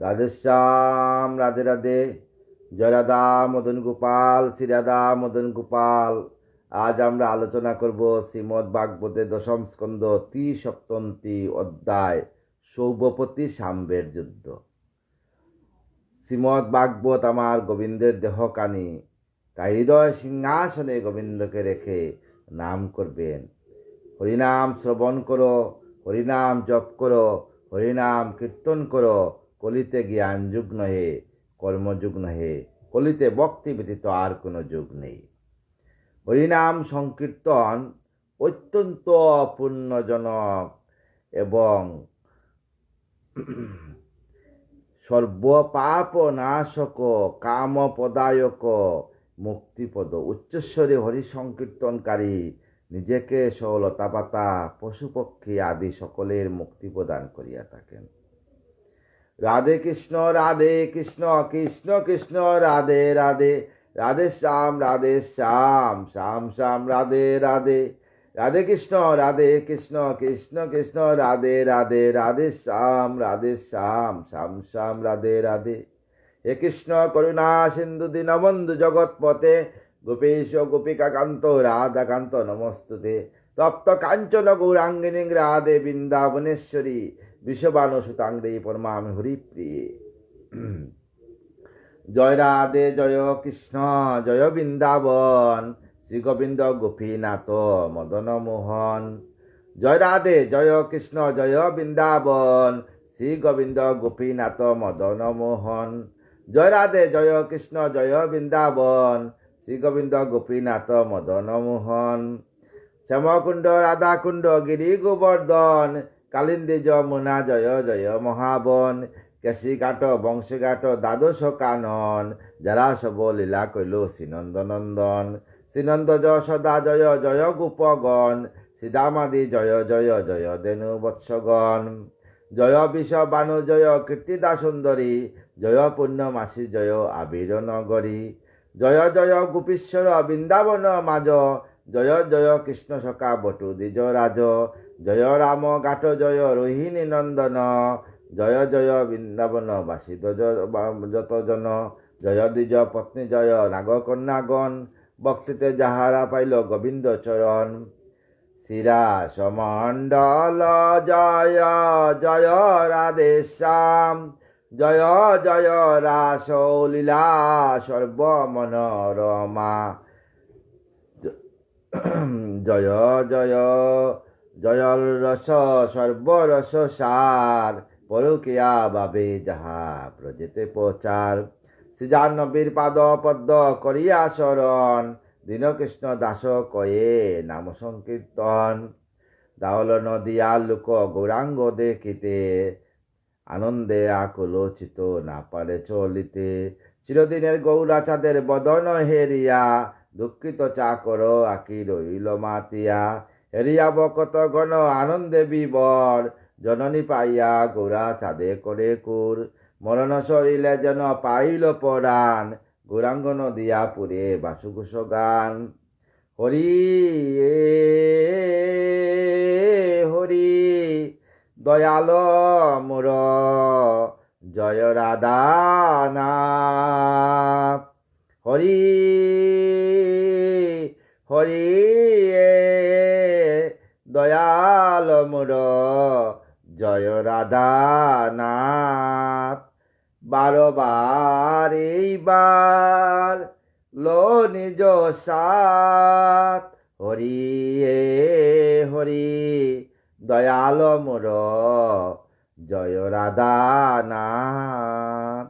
রাধেশ্যাম, রাধে রাধে। জয় রাধা মদন গোপাল, শ্রী রাধা মদন গোপাল। আজ আমরা আলোচনা করব শ্রীমদ্ ভাগবতের দশম স্কন্ধ ৩৭ অধ্যায় সৌভপতি সাম্বের যুদ্ধ। শ্রীমদ্ ভাগবত আমার গোবিন্দের দেহকানি, তাই হৃদয় সিংহাসনে গোবিন্দকে রেখে নাম করবেন। হরিনাম শ্রবণ করো, হরিনাম জপ করো, হরিনাম কীর্তন করো। কলিতে জ্ঞান যুগ নহে, কর্মযুগ নহে, কলিতে ভক্তি ব্যতীত আর কোনো যুগ নেই। হরিনাম সংকীর্তন অত্যন্ত পুণ্যজনক এবং সর্বপাপ নাশক, কাম পদায়ক, মুক্তিপদ। উচ্চস্বরে হরি সংকীর্তনকারী নিজেকে সলতা পাতা, পশু পক্ষী আদি সকলের মুক্তি প্রদান করিয়া থাকেন। রাধে কৃষ্ণ, রাধে কৃষ্ণ, কৃষ্ণ কৃষ্ণ রাধে রাধে, রাধে শ্যাম, শ্যাম শ্যাম রাধে রাধে। রাধে কৃষ্ণ, কৃষ্ণ কৃষ্ণ রাধে রাধে, রাধে শ্যাম, শ্যাম শ্যাম রাধে রাধে। হে কৃষ্ণ করুণা সিন্ধু দীনবন্ধু জগৎপতে, গোপীশ গোপিকা কান্ত রাধাকান্ত নমস্তুতে। তপ্ত কাঞ্চন গৌরাঙ্গিনী রাধে বৃন্দাবনেশ্বরী, বিশ্ববানু সুতাঙ্গী পরমামি হরিপ্রিয়ে। জয় রাধে, জয় কৃষ্ণ, জয় বৃন্দাবন, শ্রী গোবিন্দ গোপীনাথ মদন মোহন। জয় রাধে, জয় কৃষ্ণ, জয় বৃন্দাবন, শ্রী গোবিন্দ গোপীনাথ মদন মোহন। জয় রাধে, জয় কৃষ্ণ, জয় বৃন্দাবন, শ্রী গোবিন্দ গোপীনাথ মদন মোহন। শ্যামকুণ্ড, রাধাকুণ্ড, গিরি গোবর্ধন, কালিন্দী যমুনা, জয় জয় মহাবন। কেশিঘাট, বংশীঘাট, দ্বাদশ কানন, যারা সব লীলা কইল শ্রীনন্দনন্দন। শ্রীনন্দ যশোদা জয় জয় গোপগণ, শ্রীদামাদি জয় জয় জয় দেনু বৎসগণ। জয় বিষবানু জয় কীর্তিদা সুন্দরী, জয় পূর্ণমাসী জয় আবির নগরী। জয় জয় গোপীশ্বর বৃন্দাবন মাজ, জয় জয় কৃষ্ণ সখা বটু দ্বিজ রাজ। জয় রাম ঘাট, জয় রোহিণী নন্দন, জয় জয় বৃন্দাবন বাসী যত জন। জয় দ্বিজ পত্নী, জয় নাগকন্যাগণ, ভক্তিতে যাহারা পাইল গোবিন্দ চরণ। শ্রীরাস মণ্ডল জয় জয় রাধে শ্যাম, জয় জয় রাস লীলা সর্বমনোরমা। জয় জয় জয়র রস সর্বরস সার, পরকিয়া ভাবে যাহা প্রজেতে প্রচার। শ্রীজাহ্নবীর পাদ পদ্ম করিয়া শরণ, দীনকৃষ্ণ দাস কয়ে নাম সংকীর্তন। দাওল নদিয়া লোক গৌরাঙ্গ দেখিতে, আনন্দে আকুলোচিত না পারে চলিতে। চিরদিনের গৌরাচাঁদের বদন হেরিয়া, দুঃখিত চাকর আকি রইল মাতিয়া। হেরিয়া বকত গণ আনন্দে বিবর, জননী পাইয়া গৌরা চাঁদে করে কুর। মরণ সরিলে যেন পাইল পরাণ, গৌরাঙ্গ নদিয়া পুরে বাসুকুশ গান। হরি হরি দয়াল মোর, জয় রাধা নাথ। হরি হরি দয়াল মোর, জয় রাধা নাথ। বারবার এইবার লো নিজ সাথ, হরি হরি দয়াল মোর, জয় রাধা নাথ।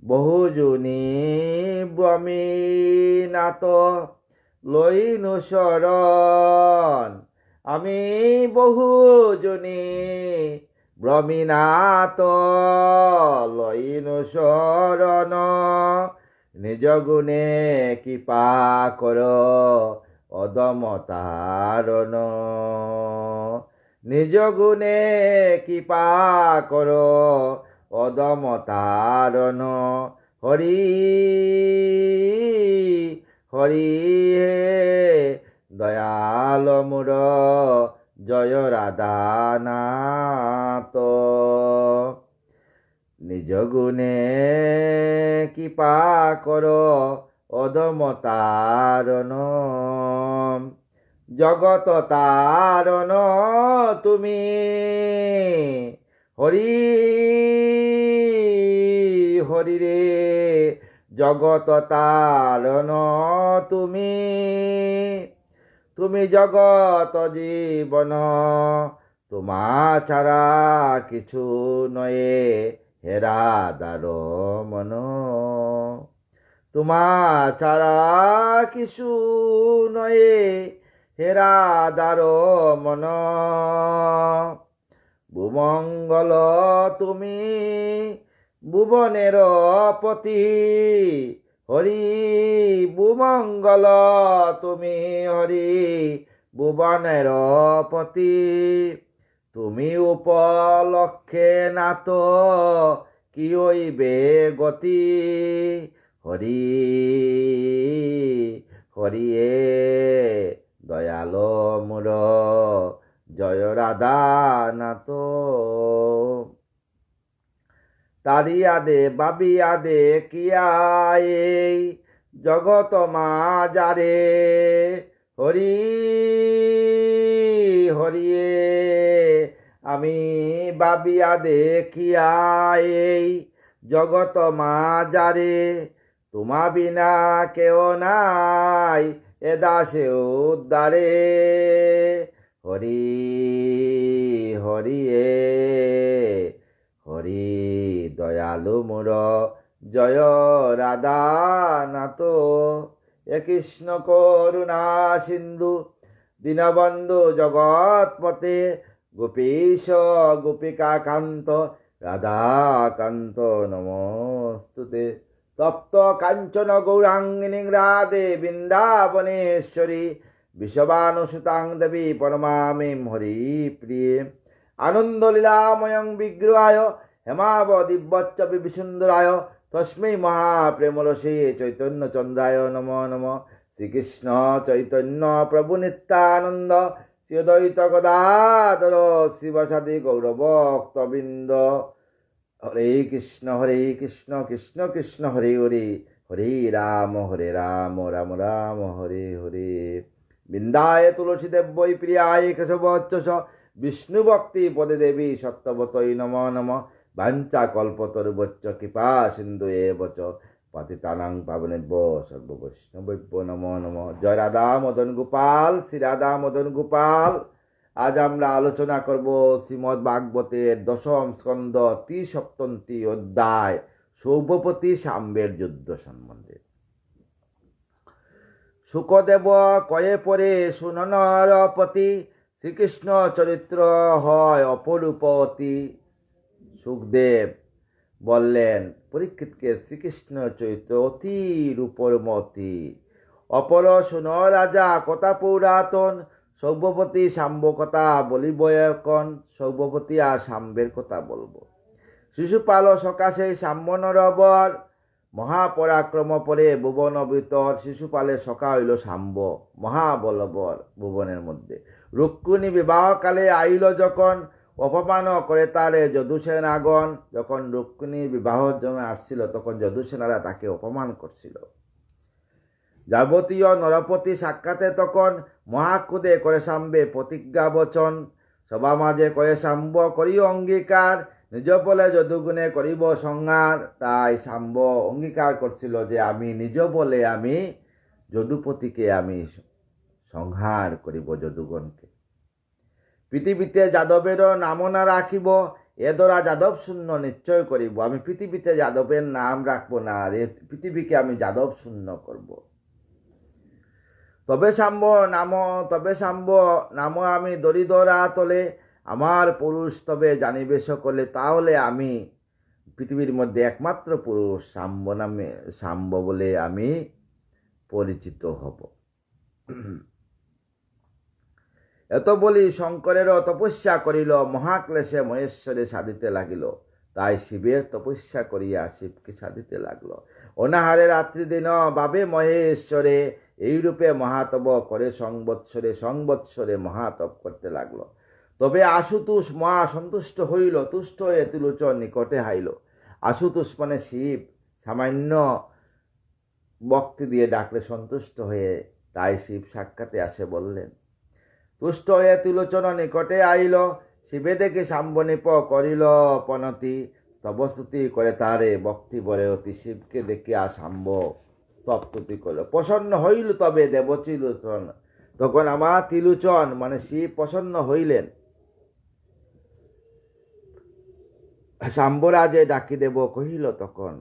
বহুজনী ব্রহ্মীনাথ লইনু শরণ, আমি বহুজনী ব্রহ্মীনাথ লইনু শরণ। নিজ গুণে কৃপা কর অদম তারণ, নিজ গুণে কৃপা কর অদম তারণ। হরি হরি হে দয়াল মোর, জয় রাধা নাথ। নিজ গুণে কৃপা কর অধম তারণ জগত তারণ তুমি হরি হরি রে জগত তারণ তুমি তুমি জগত জীবন তোমা ছাড়া কিছু নয়ে হেরা দার মন তোমা ছাড়া কিছু নয়ে হেরা দার মন ভুমঙ্গল তুমি ভুবনের পতি হরি ভুমঙ্গল তুমি হরি ভুবনের পতি তুমি উপলক্ষে নাত কি হইবে গতি হরি হরিয়ে দয়াল মুর জয় রাধা নাথ তারিয়া দে বাবিয়া দে কিয়ায়ে জগত মাজারে হরি হরিয়ে আমি বাবিয়া দেখিয়াই জগত মাজারে তোমা বিনা কেউ নাই এ দাসে উদ্ধারে হরি হরিয়ে হরি দয়ালু মোর জয় রাধা নাথ এ কৃষ্ণ করুণা সিন্ধু দীনবন্ধু জগৎপতে গোপীশ গোপিকা কান্ত রাধাকান্ত নমস্তুতে তপ্ত কাঞ্চন গৌরাঙ্গিনী রাধে বৃন্দাবনেশ্বরী বিশ্ববানুসুতাং দেবী পরমামিম হরি প্রিয়ে আনন্দ লীলাময়ং বিগ্রহায় হেমাব দিব্যচ্চ বিবিসুন্দরায় তস্मै মহাপ্রেমরসে চৈতন্য চন্দ্রায় নমো নমঃ শ্রীকৃষ্ণ চৈতন্য প্রভু নিত্যানন্দ শ্রী অদ্বৈত গদাধর শিবসাদি গৌরভক্তবৃন্দ হরে কৃষ্ণ কৃষ্ণ কৃষ্ণ হরে হরে হরে রাম রাম রাম হরে হরে বৃন্দায় তুলসী দেব্যই প্রিয়ায় কেশবচ্চ বিষ্ণু ভক্তি পদে দেবী সত্যবতই নমো নমঃ বাঞ্ছা কল্পতরুবচ্চ কৃপা সিন্ধু এবচ পতিতানাং পাবনেভ্য সর্ববৈষ্ণবেভ্যো নমো নমঃ জয় রাধা মদন গোপাল শ্রী রাধা মদন গোপাল আজ আমরা আলোচনা করব শ্রীমদ্ ভাগবতের দশম স্কন্ধ ৩৭টি অধ্যায় সৌভপতি সাম্বের যুদ্ধ সম্বন্ধে। শুকদেব কয়ে পরে সুননরপতি শ্রীকৃষ্ণ চরিত্র হয় অপরূপতি। সুখদেব বললেন পরীক্ষিতকে শ্রীকৃষ্ণ চরিত্র অতি রূপমতি। অপর শুন রাজা কথা পুরাতন সৌভপতি সাম্ব কথা বলিব এখন। সৌভপতি আর সাম্বের কথা বলবো। শিশুপাল সকাশে সাম্ব নরবর মহাপরাক্রম পরে ভুবন ভিতর। শিশুপালের সখা হইল সাম্ব মহাবলবর ভুবনের মধ্যে। রুক্মিণী বিবাহকালে আইল যখন অপমান করে তারে যদুসেনাগণ। যখন রুক্মিণীর বিবাহের জন্য আসছিল তখন যদুসেনারা তাকে অপমান করছিল। যাবতীয় নরপতি সাক্ষাতে তখন মহাক্ষুদে করে সাম্বে প্রতিজ্ঞা বচন। সভা মাঝে কয়ে সাম্ব করি অঙ্গীকার নিজ বলে যদুগুণে করিব সংহার। তাই সাম্ব অঙ্গীকার করছিল যে আমি নিজ বলে আমি যদুপতিকে আমি সংহার করিব যদুগণকে। পৃথিবীতে যাদবেরও নাম না রাখিব এ দ্বারা যাদব শূন্য নিশ্চয় করিব। আমি পৃথিবীতে যাদবের নাম রাখবো না, পৃথিবীকে আমি যাদব শূন্য করব। তবে সাম্ব নাম আমি দরিদ্রা তলে আমার পুরুষ তবে জানিবে সকলে। তাহলে আমি পৃথিবীর মধ্যে একমাত্র পুরুষ সাম্ব বলে আমি পরিচিত হব। এত বলি শঙ্করেরও তপস্যা করিল মহাক্লেশে মহেশ্বরে সাধিতে লাগিল। তাই শিবের তপস্যা করিয়া শিবকে সাধিতে লাগলো। অনাহারে রাত্রি দিন বাবে মহেশ্বরে এইরূপে মহাতপ করে সংবৎসরে মহাতপ করতে লাগলো। তবে আশুতোষ মহা সন্তুষ্ট হইল, তুষ্ট হয়ে ত্রিলোচন নিকটে হাইল। আশুতোষ মানে শিব, সামান্য ভক্তি দিয়ে ডাকলে সন্তুষ্ট হয়ে, তাই শিব সাক্ষাতে আসে বললেন। তুষ্ট হয়ে ত্রিলোচন নিকটে আইল, শিবে দেখে শাম্বনিপ করিল পনতি, স্তবস্তুতি করে তারে ভক্তি বলে অতি, শিবকে দেখিয়া শাম্ব স্তবস্তুতি করল। প্রসন্ন হইল তবে দেবত্রিলোচন, তখন আমার ত্রিলোচন মানে শিব প্রসন্ন হইলেন। শাম্বরাজে ডাকি দেব কহিল তখন,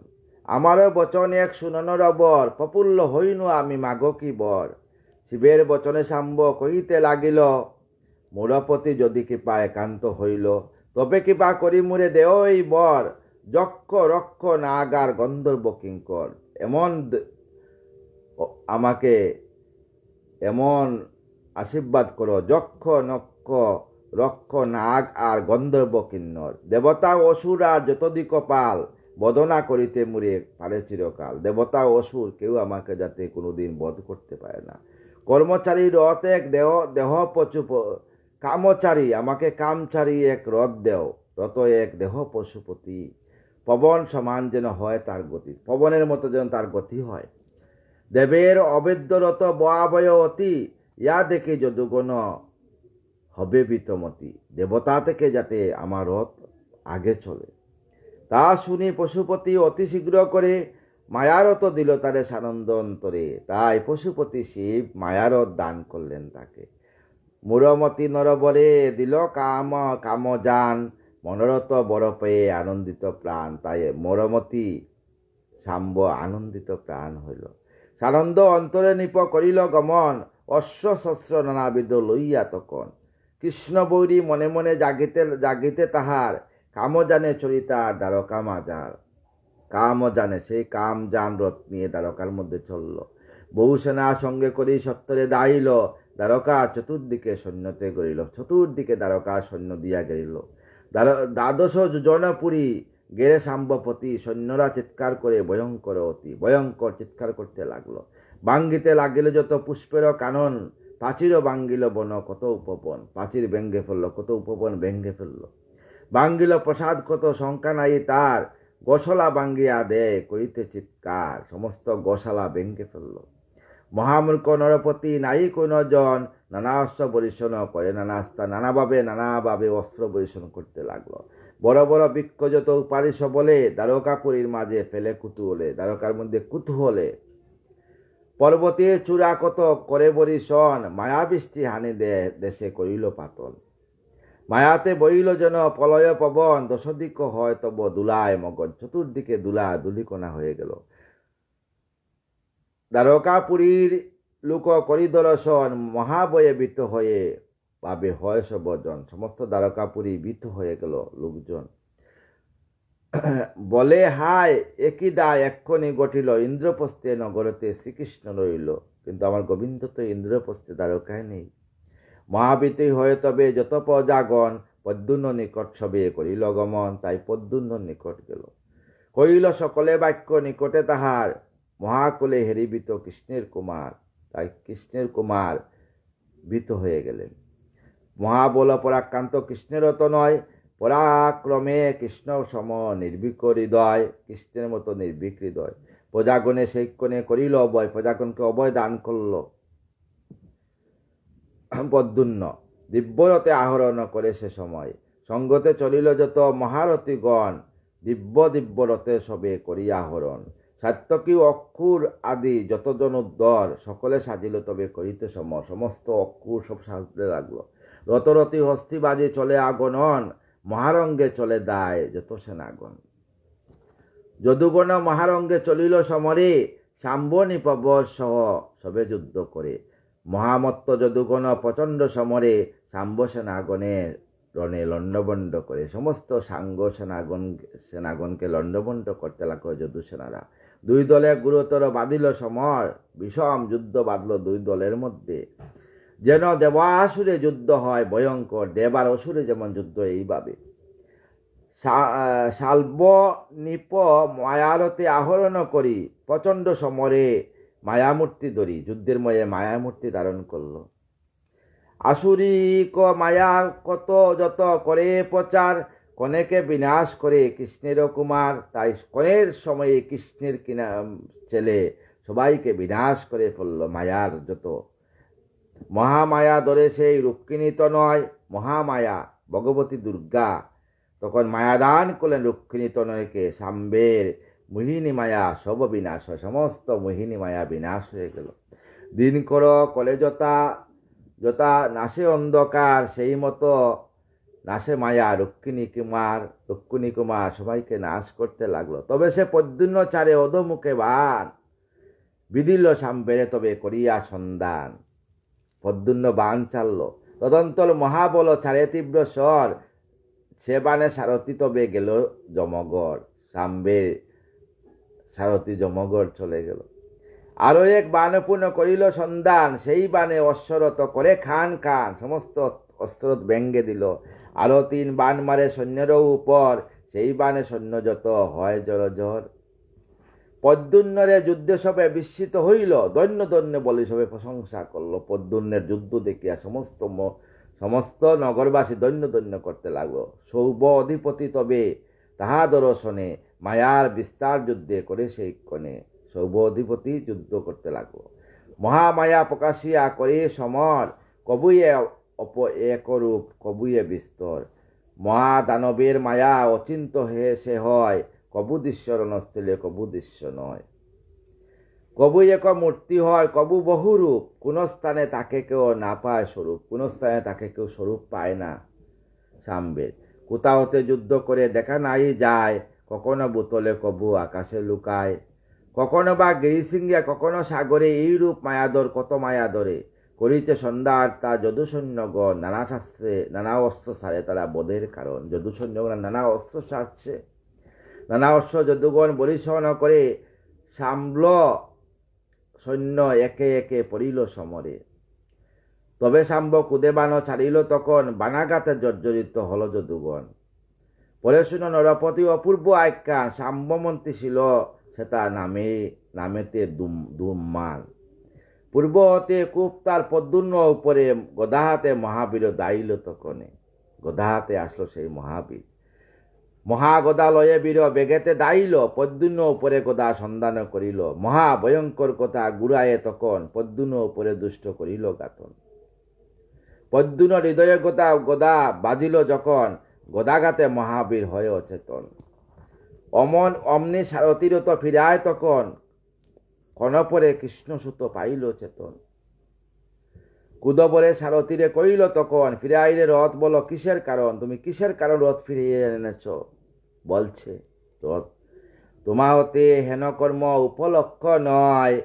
আমারও বচন এক শুননর বর, প্রফুল্ল হইনু আমি মাগ কি বর। শিবের বচনে শাম্ব কহিতে লাগিল, মোরপতি যদি কৃপা একান্ত হইল, তবে কৃপা করি মুরে দেও এই বর, যক্ষ রক্ষ নাগার গন্ধর্ব কিঙ্কর। এমন আমাকে এমন আশীর্বাদ করো, যক্ষ নক্ষ রক্ষ নাগ আর গন্ধর্ব কিন্নর, দেবতা অসুর আর যতদিক পাল, বদনা করিতে মুরে পারে চিরকাল। দেবতা অসুর কেউ আমাকে যাতে কোনোদিন বধ করতে পারে না। কর্মচারী রথ এক দেহ পশু, কামচারী আমাকে কামচারী এক রথ দেও, রত এক দেহ পশুপতি। পবন সমান যেন হয় তার গতি, পবনের মতো যেন তার গতি হয়। দেবের অবেদ্য রত বয়াবয় অতি, ইয়া দেখে যদুগণ হবে বিতমতি। দেবতা থেকে যাতে আমার রথ আগে চলে। তা শুনি পশুপতি অতি শীঘ্র করে মায়ারত দিল তারে সানন্দ অন্তরে, তাই পশুপতি শিব মায়ারত দান করলেন তাকে। মুরমতি নরবরে দিল কাম যান, মনোরথ বড় পেয়ে আনন্দিত প্রাণ। তাই মরমতি শাম্ব আনন্দিত প্রাণ হইল। সানন্দ অন্তরে নিপ করিল গমন, অশ্ব শস্ত্র নানাবিধ লইয়া তখন। কৃষ্ণ বৈরী মনে মনে জাগিতে তাহার, কাম জানে চরিতার দ্বারকা মাজার। কাম জানে, সেই কাম যান রথ নিয়ে দ্বারকার মধ্যে চলল। বহু সেনা সঙ্গে করি সত্তরে দাঁড়িল, দ্বারকা চতুর্দিকে সৈন্যতে গড়িল। চতুর্দিকে দ্বারকা সৈন্য দিয়া গেল। দ্বাদশ যোজনপুরী গেরে শাম্বপতি, সৈন্যরা চিৎকার করে ভয়ঙ্কর অতি, ভয়ঙ্কর চিৎকার করতে লাগলো। বাঙ্গিতে লাগিল যত পুষ্পের কানন, প্রাচীরও বাঙ্গিল বন কত উপবন। প্রাচীর ভেঙ্গে ফেললো, কত উপবন ভেঙ্গে ফেললো। বাঙ্গিল প্রসাদ কত শঙ্কা নাই তার, গোশালা বাঙ্গিয়া দেয় করিতে চিৎকার। সমস্ত গোশালা ভেঙ্গে ফেলল। মহামূর্খ নরপতি নাই কোন জন, নানা অস্ত্র বরিশন করে নানাভাবে অস্ত্র বরিশন করতে লাগলো। বড় বড় বৃক্ষ যত উপারিশ বলে, দ্বারকাপুরীর মাঝে ফেলে কুতুহলে, দ্বারকার মধ্যে কুতুহলে। পর্বতের চূড়া কত করে বরিশন, মায়াবৃষ্টি হানি দেশে করিল পাতন। মায়াতে বইল যেন প্রলয় পবন, দশদিক হয় তব দুলায় মগন। চতুর্দিকে দুলা দুলিকোনা হয়ে গেল। দ্বারকাপুরীর লোক করি দর্শন, মহাবয়ে ভীত হয়ে ভাবে হয় সবজন। সমস্ত দ্বারকাপুরী ভীত হয়ে গেল লোকজন। বলে হায় একই দায় এক্ষণে ঘটিল, ইন্দ্রপ্রস্থে নগরতে শ্রীকৃষ্ণ রইল। কিন্তু আমার গোবিন্দ তো ইন্দ্রপ্রস্থে দ্বারকায় নেই। মহাবীতি হয়ে তবে যত প্রজাগণ, পদ্মুন্ন নিকট সবে করিল গমন। তাই পদ্মুন্ন নিকট গেল, কইল সকলে বাক্য নিকটে তাহার, মহাকুলে হেরিবিত কৃষ্ণের কুমার। তাই কৃষ্ণের কুমার ভীত হয়ে গেলেন। মহাবল পরাক্রান্ত কৃষ্ণেরও তো নয়, পরাক্রমে কৃষ্ণ সম নির্ভীক হৃদয়। কৃষ্ণের মতো নির্ভীক হৃদয়। প্রজাগণে সেই কোণে করিল অভয়, প্রজাগণকে অভয় দান করল। পদ্মুন্ন দিব্যরথে আহরণ করে সে সময়, সঙ্গতে চলিল যত মহারথীগণ, দিব্য রথে সবে করিয়া আহরণ। সাত্যকী অক্ষুর আদি যতজন উদ্দর, সকলে সাজিল তবে করিতে সম। সমস্ত অক্ষুর সব সাজতে লাগলো। রথরথী হস্তি বাজে চলে আগনন, মহারঙ্গে চলে দায় যত সেনাগণ। যদুগণ মহারঙ্গে চলিল সমরে, শাম্ব নিপব সহ সবে যুদ্ধ করে। মহামত্ত যদুগণ প্রচণ্ড সমরে, শাম্ব সেনাগণের রণে লণ্ডভণ্ড করে। সমস্ত সাঙ্গ সেনাগণকে লণ্ডভণ্ড করতে লাগলো যদু সেনারা। দুই দলে গুরুতর বাঁধিল সমর, বিষম যুদ্ধ বাঁধল দুই দলের মধ্যে। যেন দেবাসুরে যুদ্ধ হয় ভয়ঙ্কর, দেব আর অসুরে যেমন যুদ্ধ এইভাবে। শাল্ব নিপ মায়ারতে আহরণ করি, প্রচণ্ড সমরে মায়ামূর্তি ধরি। যুদ্ধের ময়ে মায়ামূর্তি ধারণ করল। আসুরিক মায়া কত যত করে প্রচার, কনেকে বিনাশ করে কৃষ্ণেরও কুমার, তাই কনের সময়ে কৃষ্ণের ছেলে সবাইকে বিনাশ করে ফেলল মায়ার যত। মহামায়া ধরে সেই রুক্মিণী তো নয়, মহামায়া ভগবতী দুর্গা তখন মায়াদান করলেন রুক্মিণী তনয়কে। সাম্বের মোহিনী মায়া সব বিনাশ হয়, সমস্ত মোহিনী মায়া বিনাশ হয়ে গেল। দিন কর কলে যথা যথা নাশে অন্ধকার, সেই মতো নাশে মায়া রুক্মিণী কুমার সবাইকে নাশ করতে লাগলো। তবে সে পদ্মুন্ন চারে অধমুখে বান বিদিল সাম্বেরে তবে করিয়া সন্ধান। পদ্মুন্ন বান চাললো, তদন্তল মহাবল চারে তীব্র স্বর, সে বানে সারথি তবে গেল যমগড়। সাম্বের সারথি যমগড় চলে গেল। আরো এক বান পূর্ণ করিল সন্ধান, সেই বানে অশ্বরত করে খান খান, সমস্ত অস্ত্রত ব্যঙ্গে দিল। আরো 3 বান মারে সৈন্যের উপর, সেই বানে সৈন্য যত হয় জড়জড়। পদ্মুন্নরে যুদ্ধে সবে বিস্মিত হইল, দৈন্য দৈন্য বলি সবে প্রশংসা করলো। পদ্মুন্নের যুদ্ধ দেখিয়া সমস্ত নগরবাসী দৈন্য দৈন্য করতে লাগলো। সৌভ অধিপতি তবে তাহা দর্শনে, মায়ার বিস্তার যুদ্ধে করে সেই কনে। সৌভ অধিপতি যুদ্ধ করতে লাগলো। মহামায়া প্রকাশিয়া করে সমর, কবুয়ে একরূপ কবুয়ে বিস্তর। মহাদানবের মায়া অচিন্ত হয়ে সে হয়, কবু দৃশ্য রণস্থলে কবু দৃশ্য নয়। কবু এক মূর্তি হয়, কবু বহুরূপ, কোন স্থানে তাকে কেউ না পায় স্বরূপ, কোন স্থানে তাকে কেউ স্বরূপ পায় না। সাম্বের কোথা হতে যুদ্ধ করে দেখা নাই যায়, কখনো বুতলে কবু আকাশে লুকায়, কখনো বা গিরিসিংহে কখনো সাগরে, এই রূপ মায়াদর কত মায়াদরে। করিতে সন্ধ্যা তা যদু সৈন্যগণ, নানা শাস্ত্রে নানা অস্ত্র সারে তারা বধের কারণ। যদু সৈন্যগণ নানা অস্ত্র সারছে, নানা অস্ত্র যদুগণ বলিসহন করে। সাম্বল সৈন্য একে একে পড়িল সমরে, তবে সাম্ব কুদে বান ছাড়িল তখন, বানাঘাতে জর্জরিত হল যদুগণ। পরে শুনো নরপতি অপূর্ব আখ্যান, সাম্বমন্ত্রী ছিল সেটা নামেতে দুম্মান। পূর্ব হতে কূপ তার পদ্মুন্ন উপরে, গদাহাতে মহাবীর দাইল তখনে। গদাহাতে আসলো সেই মহাবীর, মহাগদা লয়ে বীর বেগেতে দাইল, পদ্মুন্ন উপরে গদা সন্ধান করিল। মহাভয়ঙ্কর কথা গুড়ায়ে তখন, পদ্মুন্ন উপরে দুষ্ট করিল গাতন। পদ্মুন্ন হৃদয়ে গদা বাজিল যখন, গদাঘাতে মহাবীর হয়ে অচেতন। অমনি সারথিরত ফিরায় তখন, কনপরে কৃষ্ণসুত পাইল চেতন। কুদবরে সারথিরে কইল তখন, ফিরাইলে রথ বলো কিসের কারণ, তুমি কিসের কারণ রথ ফিরিয়ে এনেছ। বলছে রথ তোমা হতে হেন কর্ম উপলক্ষ নয়,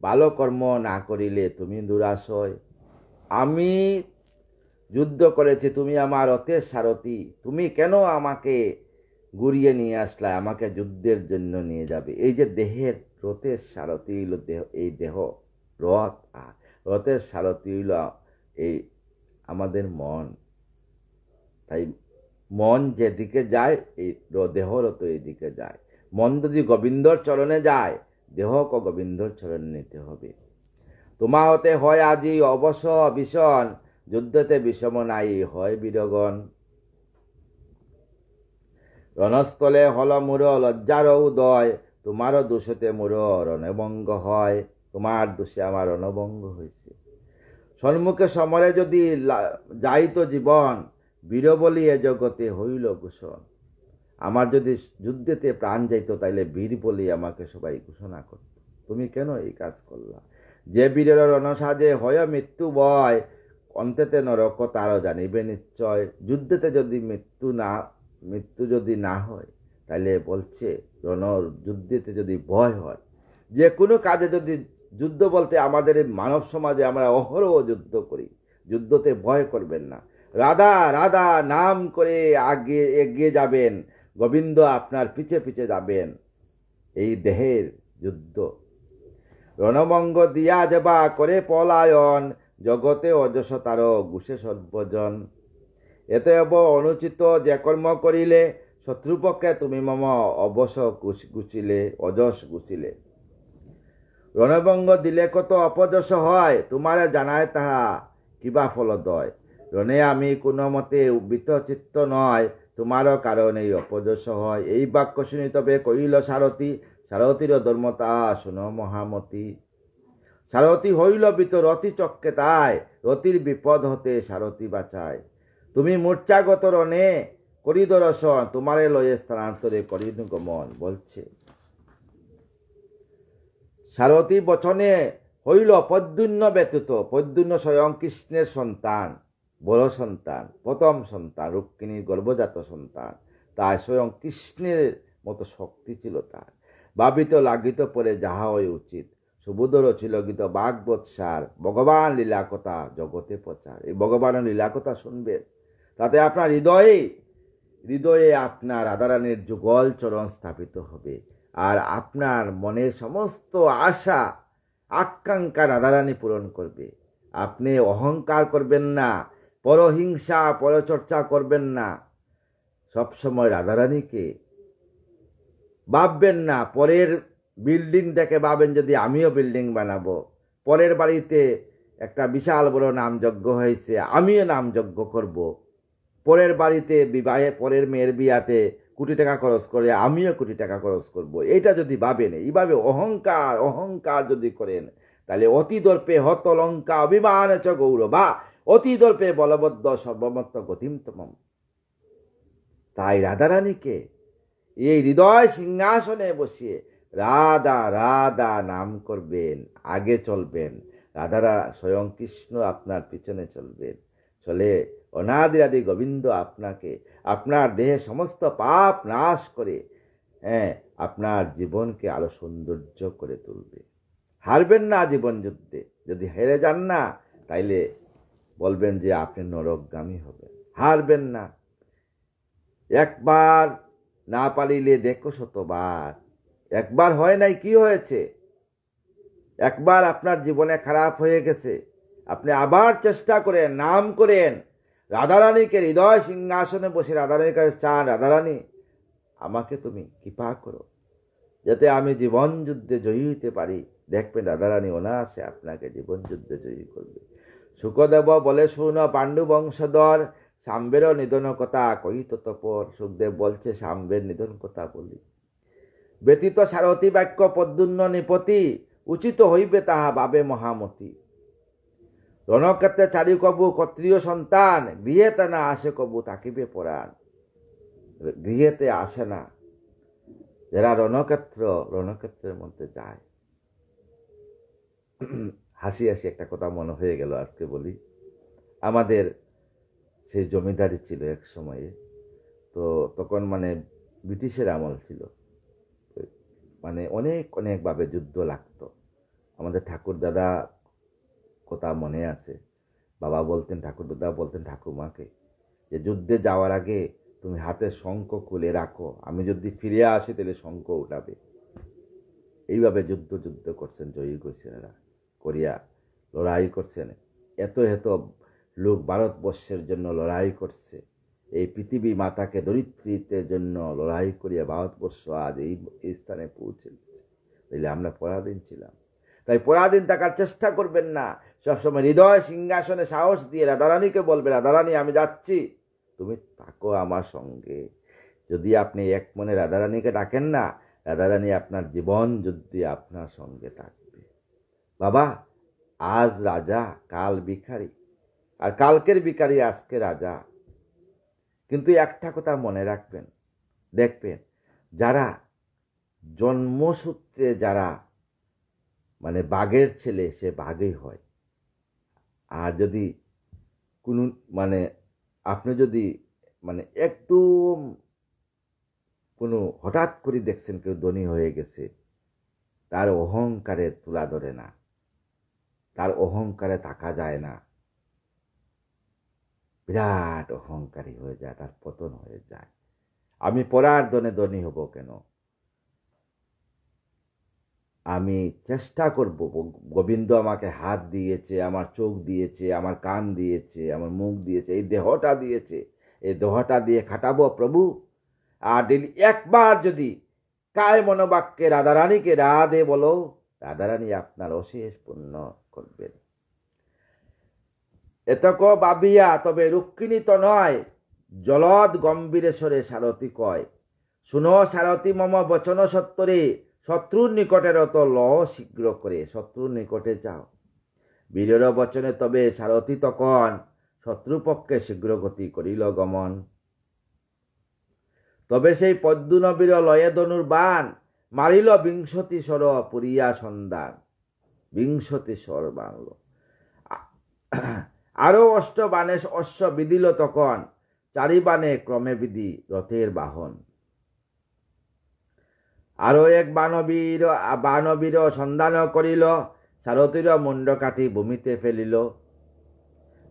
ভালো কর্ম না করিলে তুমি দুরাশয়। আমি যুদ্ধ করেছি, তুমি আমার রথের সারথি, তুমি কেন আমাকে ঘুরিয়ে নিয়ে আসলে, আমাকে যুদ্ধের জন্য নিয়ে যাবে। এই যে দেহের রথের সারথি হইল দেহ, এই দেহ রথ, আর রথের সারথি হইল এই আমাদের মন। তাই মন যেদিকে যায়, এই দেহরও তো এইদিকে যায়। মন যদি গোবিন্দর চরণে যায়, দেহকে গোবিন্দর চরণে নিতে হবে। তোমা হতে হয় আজি অবশ্য ভীষণ, যুদ্ধতে বিষম নাই হয় বীরগণ। রণস্থলে হল মূর লজ্জার উদয়, তোমারও দোষতে মূর রণভঙ্গ হয়। তোমার দোষে আমার রণভঙ্গ হয়েছে। সন্মুখে সমরে যদি যাইত জীবন, বীর বলি এ জগতে হইল ঘোষণ। আমার যদি যুদ্ধেতে প্রাণ যাইত, তাইলে বীর বলি আমাকে সবাই ঘোষণা করত। তুমি কেন এই কাজ করলা। যে বীরের রণসাজে হয় মৃত্যু ভয়, অন্তেতে নরক তারও জানিবে নিশ্চয়। যুদ্ধেতে যদি মৃত্যু যদি না হয়, তাহলে বলছে যুদ্ধেতে যদি ভয় হয়, যে কোনো কাজে যদি যুদ্ধ বলতে আমাদের মানব সমাজে আমরা অহরহ যুদ্ধ করি, যুদ্ধতে ভয় করবেন না। রাধা রাধা নাম করে আগে এগিয়ে যাবেন, গোবিন্দ আপনার পিছে পিছে যাবেন। এই দেহের যুদ্ধ রণভঙ্গ দিয়া যাবা করে পলায়ন, জগতে অযশ তার গুছে সর্বজন। এতে অনুচিত যে কর্ম করিলে, শত্রুপক্ষে তুমি মম অযশ গুছিলে। রণভঙ্গ দিলে কত অপযশ হয়, তোমারে জানায় তাহা কিবা ফলদয়। রণে আমি কোনো মতে বিতচিত্ত নয়, তোমারও কারণেই অপযশ হয়। এই বাক্য শুনি তবে কহিল সারথি, সারথীর ধর্মতা শুনো মহামতি। সারথি হইল বিত রতি চক্কে তাই, রতির বিপদ হতে সারথি বাঁচায়। তুমি মূর্ছাগত রণে করি দর্শন, তোমারে লয়ে স্থানান্তরে করিনু গমন। বলছে সারথি বচনে হইল পদ্যুন্ন ব্যতীত। পদ্যুন্ন স্বয়ং কৃষ্ণের সন্তান, বড় সন্তান, প্রথম সন্তান, রুক্মিণীর গর্ভজাত সন্তান। তাই স্বয়ং কৃষ্ণের মতো শক্তি ছিল তার। ভাবিত লাগিত পরে যাহা হয়ে উচিত, সুবোধর ছিল গীত বাগবৎসার, ভগবান লীলা কথা জগতে প্রচার। এই ভগবানের লীলা কথা শুনবেন, তাতে আপনার হৃদয়ে হৃদয়ে আপনার রাধারানীর যুগল চরণ স্থাপিত হবে। আর আপনার মনের সমস্ত আশা আকাঙ্ক্ষা রাধারানী পূরণ করবে। আপনি অহংকার করবেন না, পরহিংসা পরচর্চা করবেন না। সবসময় রাধারানীকে ভাববেন না। পরের বিল্ডিং দেখে ভাবেন যদি আমিও বিল্ডিং বানাবো, পরের বাড়িতে একটা বিশাল বড় নামযজ্ঞ হয়েছে, আমিও নামযজ্ঞ করব। পরের বাড়িতে বিবাহে পরের মেয়ের বিয়াতে কোটি টাকা খরচ করে আমিও কোটি টাকা খরচ করব। এটা যদি ভাবেন, এইভাবে অহংকার অহংকার যদি করেন, তাহলে অতি দর্পে হত লঙ্কা অভিমান চ গৌরবা, অতি দর্পে বলবদ্ধ সর্বমত্ত গতিমতম। তাই রাধারানীকে এই হৃদয় সিংহাসনে বসিয়ে রাধা রাধা নাম করবেন, আগে চলবেন। রাধারা স্বয়ং কৃষ্ণ আপনার পিছনে চলবেন। চলে অনাদিরাদি গোবিন্দ আপনাকে আপনার দেহে সমস্ত পাপ নাশ করে আপনার জীবনকে আরো সৌন্দর্য করে তুলবে। হারবেন না জীবন যুদ্ধে। যদি হেরে যান না, তাইলে বলবেন যে আপনি নরকগামী হবেন। হারবেন না। একবার না পারিলে দেখো শতবার। একবার হয় নাই, কি হয়েছে? একবার আপনার জীবনে খারাপ হয়ে গেছে, আপনি আবার চেষ্টা করেন, নাম করেন, রাধারানীকে হৃদয় সিংহাসনে বসে রাধারানীর কাছে চান, রাধারানী আমাকে তুমি কৃপা করো যাতে আমি জীবন যুদ্ধে জয়ী হইতে পারি। দেখবেন রাধারানী অনায়াসে আপনাকে জীবন যুদ্ধে জয়ী করবে। শুকদেব বলে শুন পাণ্ডু বংশধর, সাম্বের নিধন কথা কহিত তপর। সুখদেব বলছে সাম্বের নিধন কথা বলি। ব্যতীত সারথী বাক্য পদ্যুন্ন নিপতি, উচিত হইবে তাহা ভাবে মহামতি। রণক্ষেত্রে চারি কবু ক্ষত্রিয় সন্তান, গৃহেতে না আসে কবু থাকিবে পরাণ। গৃহেতে আসে না, যারা রণক্ষেত্রের মধ্যে যায়। হাসি হাসি একটা কথা মনে হয়ে গেল, আজকে বলি। আমাদের সেই জমিদারি ছিল এক সময়ে, তো তখন ব্রিটিশের আমল ছিল, অনেক অনেক ভাবে যুদ্ধ লাগতো। আমাদের ঠাকুর দাদা কথা মনে আছে, বাবা বলতেন, ঠাকুর দাদা বলতেন ঠাকুমাকে যে যুদ্ধে যাওয়ার আগে তুমি হাতে শঙ্খ খুলে রাখো, আমি যদি ফিরে আসি তাহলে শঙ্খ উঠাবে। এইভাবে যুদ্ধ করছেন, জয়ী করছেন, এরা করিয়া লড়াই করছেন। এত এত লোক ভারতবর্ষের জন্য লড়াই করছে, এই পৃথিবী মাতাকে দরিদ্রীদের জন্য লড়াই করিয়া ভারতবর্ষ আজ এই স্থানে পৌঁছে গেছে। তাইলে আমরা পরাধীন ছিলাম। তাই পরাধীন থাকার চেষ্টা করবেন না। সবসময় হৃদয় সিংহাসনে সাহস দিয়ে রাধারানীকে বলবে, রাধারানী আমি যাচ্ছি, তুমি থাকো আমার সঙ্গে। যদি আপনি এক মনে রাধারানীকে ডাকেন না, রাধারানী আপনার জীবন যুদ্ধে আপনার সঙ্গে থাকবে। বাবা, আজ রাজা কাল ভিখারি, আর কালকের ভিখারি আজকে রাজা। কিন্তু একটা কথা মনে রাখবেন, দেখবেন যারা জন্মসূত্রে যারা বাঘের ছেলে, সে বাঘই হয়। আর যদি কোন আপনি যদি একদম কোনো হঠাৎ করে দেখছেন কেউ ধনী হয়ে গেছে, তার অহংকারে তুলা ধরে না, তার অহংকারে থাকা যায় না, বিরাট অহংকারী হয়ে যায়, তার পতন হয়ে যায়। আমি পরার ধনে ধনী হব কেন? আমি চেষ্টা করব, গোবিন্দ আমাকে হাত দিয়েছে, আমার চোখ দিয়েছে, আমার কান দিয়েছে, আমার মুখ দিয়েছে, এই দেহটা দিয়েছে, এই দেহটা দিয়ে খাটাবো প্রভু। আর ডেলি একবার যদি কায় মনোবাক্যে রাধারানীকে রাধে বলো, রাধারানী আপনার অশেষ পুণ্য করবেন। এতক ভাবিয়া তবে রুক্মিণী তো নয়, জলদ গম্ভীরেশ্বরে সারথী কয়, শুনো সারথী মম বচন সত্তরে, শত্রুর নিকটে রত ল শীঘ্র করে, শত্রুর নিকটে যাও। বীরের বচনে তবে সারথী তখন শত্রুপক্ষে শীঘ্র গতি করিল গমন। তবে সেই পদ্মনবীর লয়ে ধনুর বাণ, মারিল বিংশতি স্বর পুরিয়া সন্ধান, বিংশতি স্বর বাংল। আরো অষ্ট বাণে অশ্ব বিধিল তখন, চারি বাণে ক্রমে বিধি রথের বাহন। আরো এক বানবীর সন্ধান করিল, সারথীর মুন্ড কাটি ভূমিতে ফেলিল।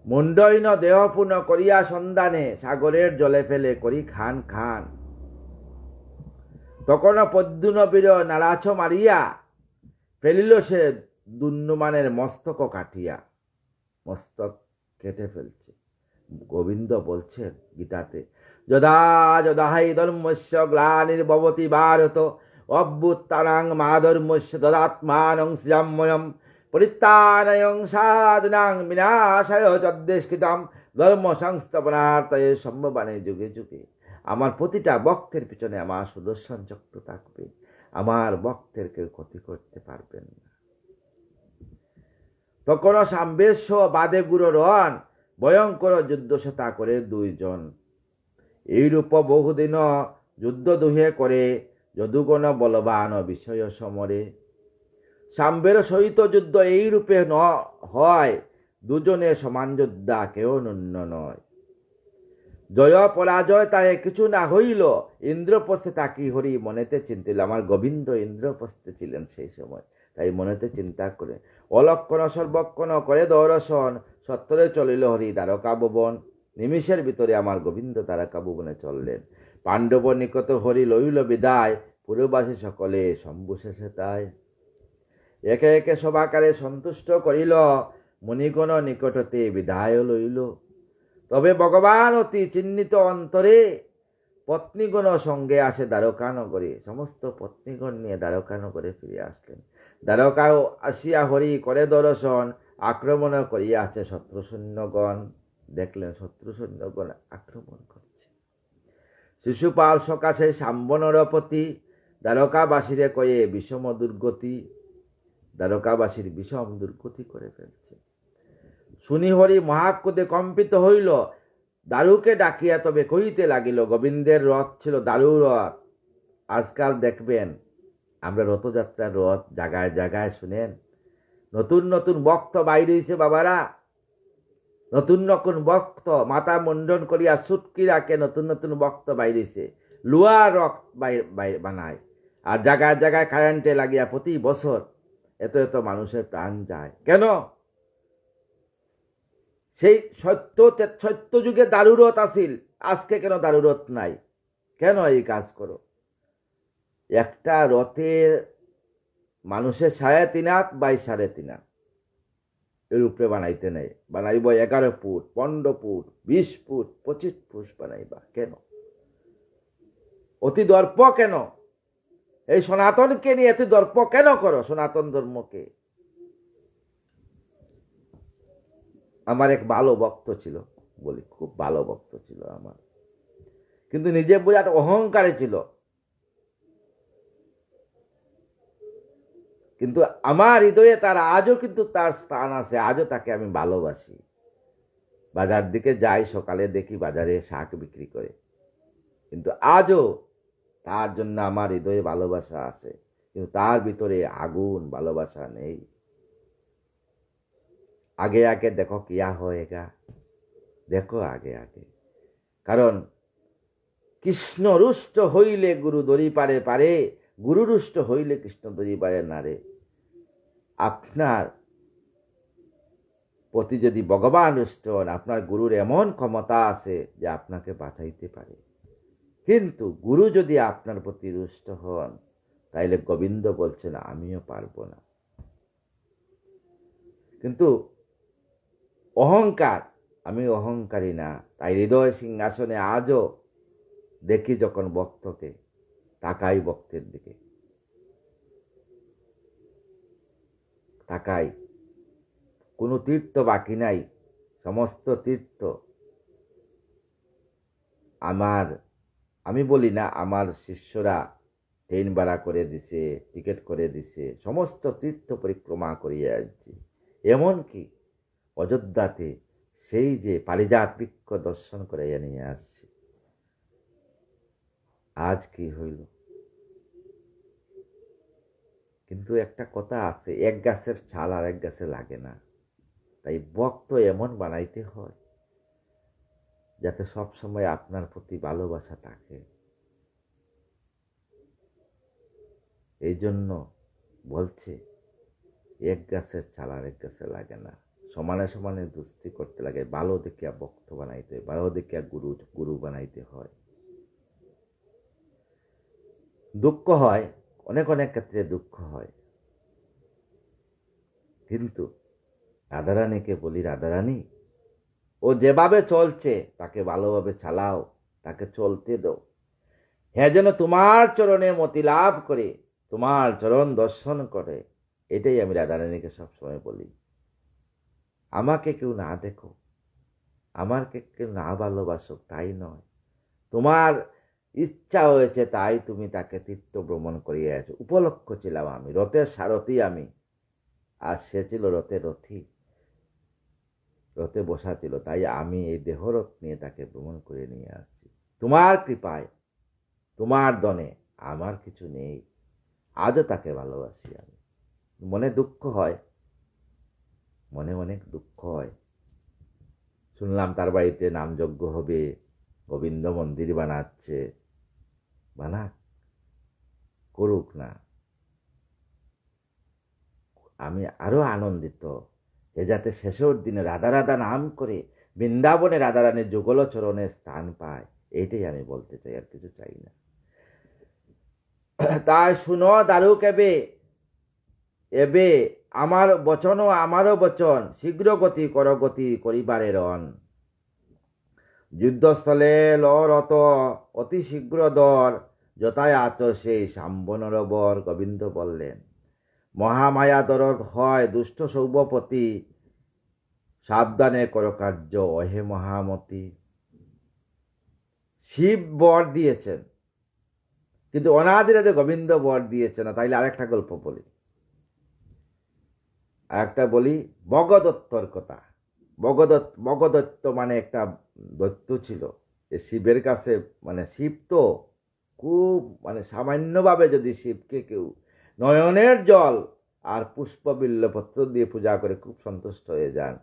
মুন্ডহীন দেহ পূর্ণ করিয়া সন্ধানে, সাগরের জলে ফেলে করি খান খান। তখন পদ্মনবীর নাড়াছ মারিয়া, ফেলিল সে দুন্নুমানের মস্তক কাটিয়া, মস্তক কেটে ফেলছে। গোবিন্দ বলছেন গীতাতে, যদা যদাহাই ধর্মস্য গ্লানির্ভবতি ভারত, অভ্যুত্থানাং মাধর্মস্য তদাত্মানং সৃজাম্যহম, পরিত্রাণায়ং সাধনাং বিনাশায় তদ্দেশকৃতম, ধর্ম সংস্থাপনার্থে সম্ভবানে যুগে যুগে। আমার প্রতিটা ভক্তের পিছনে আমার সুদর্শন চক্র থাকবে, আমার ভক্তের কেউ ক্ষতি করতে পারবেন না। তখনও সাম্বেশ্য বাদে গুরু রন, ভয়ঙ্কর যুদ্ধ সেতা করে দুইজন। এইরূপ বহুদিন যুদ্ধ দুহে করে, যদুগণ বলবান বিষয় সমরে। সাম্বের সহিত যুদ্ধ এই রূপে হয়, দুজনে সমান যোদ্ধা কেউ ন্যূন নয়। জয় পরাজয় তাই কিছু না হইল, ইন্দ্রপ্রস্থে তাকি হরি মনেতে চিন্তিল। আমার গোবিন্দ ইন্দ্রপ্রস্থে ছিলেন সেই সময়, তাই মনেতে চিন্তা করে অলক্ষণ সর্বক্ষণ করে দর্শন, সত্তরে চলিল হরি দ্বারকা ভুবন। নিমিষের ভিতরে আমার গোবিন্দ দ্বারকা ভুবনে চললেন। পাণ্ডব নিকট হরি লইল বিদায়, পুরবাসী সকলে শম্ভু শেষে তাই। একে একে সবাকারে সন্তুষ্ট করিল, মুনিগণ নিকটতে বিদায় লইল। তবে ভগবান অতি চিহ্নিত অন্তরে, পত্নীগণ সঙ্গে আসে দ্বারকা নগরে। সমস্ত পত্নীগণ নিয়ে দ্বারকা নগরে ফিরে আসলেন। দ্বারকাও আসিয়া হরি করে দর্শন, আক্রমণ করিয়া আছে শত্রু সৈন্যগণ। দেখলেন শত্রু সৈন্যগণ আক্রমণ করছে। শিশুপাল সকাশে শাম্বনরপতি, দ্বারকাবাসীরে কয়ে বিষম দুর্গতি। দ্বারকাবাসীর বিষম দুর্গতি করে ফেলছে। শুনি হরি মহাক্রোধে কম্পিত হইল, দারুকে ডাকিয়া তবে কহিতে লাগিল, গোবিন্দের রথ ছিল দারু রথ। আজকাল দেখবেন আমরা রথযাত্রার রথ জায়গায় জায়গায় শুনেন, নতুন নতুন ভক্ত বাইরে হইছে বাবারা, নতুন নতুন ভক্ত মাথা মুন্ডন করিয়া সুটকি রাখে, নতুন নতুন ভক্ত বাইরে হইছে, লুয়া রথ বানায়, আর জায়গায় জায়গায় কারেন্টে লাগিয়া প্রতি বছর এত এত মানুষের প্রাণ যায়। কেন? সেই সত্য যুগে দারুরথ আছিল, আজকে কেন দারুরথ নাই? কেন এই কাজ করো? একটা রথের মানুষের 3.5 হাত বাই 3.5 হাত এর উপরে বানাইতে নেই, বানাইব 11 ফুট 15 ফুট 20 ফুট 25 ফুট বানাইবা। কেন? অতি দর্প কেন? এই সনাতনকে নিয়ে এত দর্প কেন করো? সনাতন ধর্মকে। আমার এক ভালো ভক্ত ছিল, বলি খুব ভালো ভক্ত ছিল আমার, কিন্তু নিজে বিরাট অহংকারে ছিল। কিন্তু আমার হৃদয়ে তার আজও কিন্তু তার স্থান আছে, আজও তাকে আমি ভালোবাসি। বাজার দিকে যাই, সকালে দেখি বাজারে শাক বিক্রি করে, কিন্তু আজও তার জন্য আমার হৃদয়ে ভালোবাসা আছে, কিন্তু তার ভিতরে আগুন ভালোবাসা নেই। আগে আগে দেখো কিয়া হয়েগা, দেখো আগে আগে। কারণ কৃষ্ণ রুষ্ট হইলে গুরু দড়ি পারে পারে, গুরু রুষ্ট হইলে কৃষ্ণ দড়ি পারে না রে। আপনার প্রতি যদি ভগবান রুষ্ট হন, আপনার গুরুর এমন ক্ষমতা আছে যে আপনাকে বাঁচাইতে পারে। কিন্তু গুরু যদি আপনার প্রতি রুষ্ট হন, তাইলে গোবিন্দ বলছেন আমিও পারবো না। কিন্তু অহংকার, আমি অহংকারী না, তাই হৃদয় সিংহাসনে আজও দেখি যখন ভক্তকে, তাকাই ভক্তের দিকে, তাকাই, কোনো তীর্থ বাকি নাই, সমস্ত তীর্থ আমি বলি না, আমার শিষ্যরা ট্রেন ভাড়া করে দিছে, টিকিট করে দিছে, সমস্ত তীর্থ পরিক্রমা করিয়ে আসছি। এমনকি অযোধ্যাতে সেই যে পারিজাত বৃক্ষ দর্শন করে নিয়ে আসছি। আজ কি হইল? কিন্তু একটা কথা আছে, এক গাছের ছাল আর এক গাছে লাগে না। তাই ভক্ত এমন বানাইতে হয় যাতে সবসময় আপনার প্রতি ভালোবাসা থাকে। এই জন্য বলছে, এক গাছের ছাল আর এক গাছে লাগে না, সমানে সমানে দুস্তি করতে লাগে। ভালো দেখিয়া ভক্ত বানাইতে হয়, ভালো দেখিয়া গুরু বানাইতে হয়। দুঃখ হয়, অনেক অনেক ক্ষেত্রে দুঃখ হয়, কিন্তু রাধারানীকে বলি, রাধারানী, ও যেভাবে চলছে তাকে ভালোভাবে চালাও, তাকে চলতে দাও। হ্যাঁ, যেন তোমার চরণে মতি লাভ করে, তোমার চরণ দর্শন করে। এটাই আমি রাধারানীকে সবসময় বলি। আমাকে কেউ না দেখো, আমাকে কেউ না ভালোবাসো তাই নয়, তোমার ইচ্ছা হয়েছে তাই তুমি তাকে তীর্থ ভ্রমণ করিয়ে আছো। উপলক্ষ ছিলাম আমি, রথের সারথি আমি, আর সে ছিল রথের রথী, রথে বসা ছিল, তাই আমি এই দেহরথ নিয়ে তাকে ভ্রমণ করে নিয়ে আসছি। তোমার কৃপায়, তোমার দনে আমার কিছু নেই, আজও তাকে ভালোবাসি আমি। মনে দুঃখ হয়, মনে অনেক দুঃখ হয়। শুনলাম তার বাড়িতে নামযজ্ঞ হবে, গোবিন্দ মন্দির বানাচ্ছে। বানাক, করুক না, আমি আরো আনন্দিত এ যাতে শেষের দিনে রাধা রাধা নাম করে বৃন্দাবনে রাধারানীর যুগল চরণে স্থান পায়। এইটাই আমি বলতে চাই, আর কিছু চাই না। তাই শুনো দারুক এবে, এবে আমার বচন ও আমারও বচন, শীঘ্র গতি কর, গতি করিবারে রণ। যুদ্ধস্থলে লরত অতি শীঘ্র দর, যথায় আত সেই সাম্বনর বর। গোবিন্দ বললেন, মহামায়া দরদ হয় দুষ্ট সৌভপতি, সাবধানে কর কার্য অহে মহামতি। শিব বর দিয়েছেন, কিন্তু অনাদিরাতে গোবিন্দ বর দিয়েছে না। তাইলে আরেকটা গল্প বলি, আরেকটা বলি বগদত্তর কথা। বগদত্ত মানে একটা দৈত্য ছিল। শিবের কাছে, মানে শিব তো খুব, মানে সামান্যভাবে যদি শিবকে কেউ নয়নের জল আর পুষ্প বিল্লপত্র দিয়ে পূজা করে খুব সন্তুষ্ট হয়ে যান।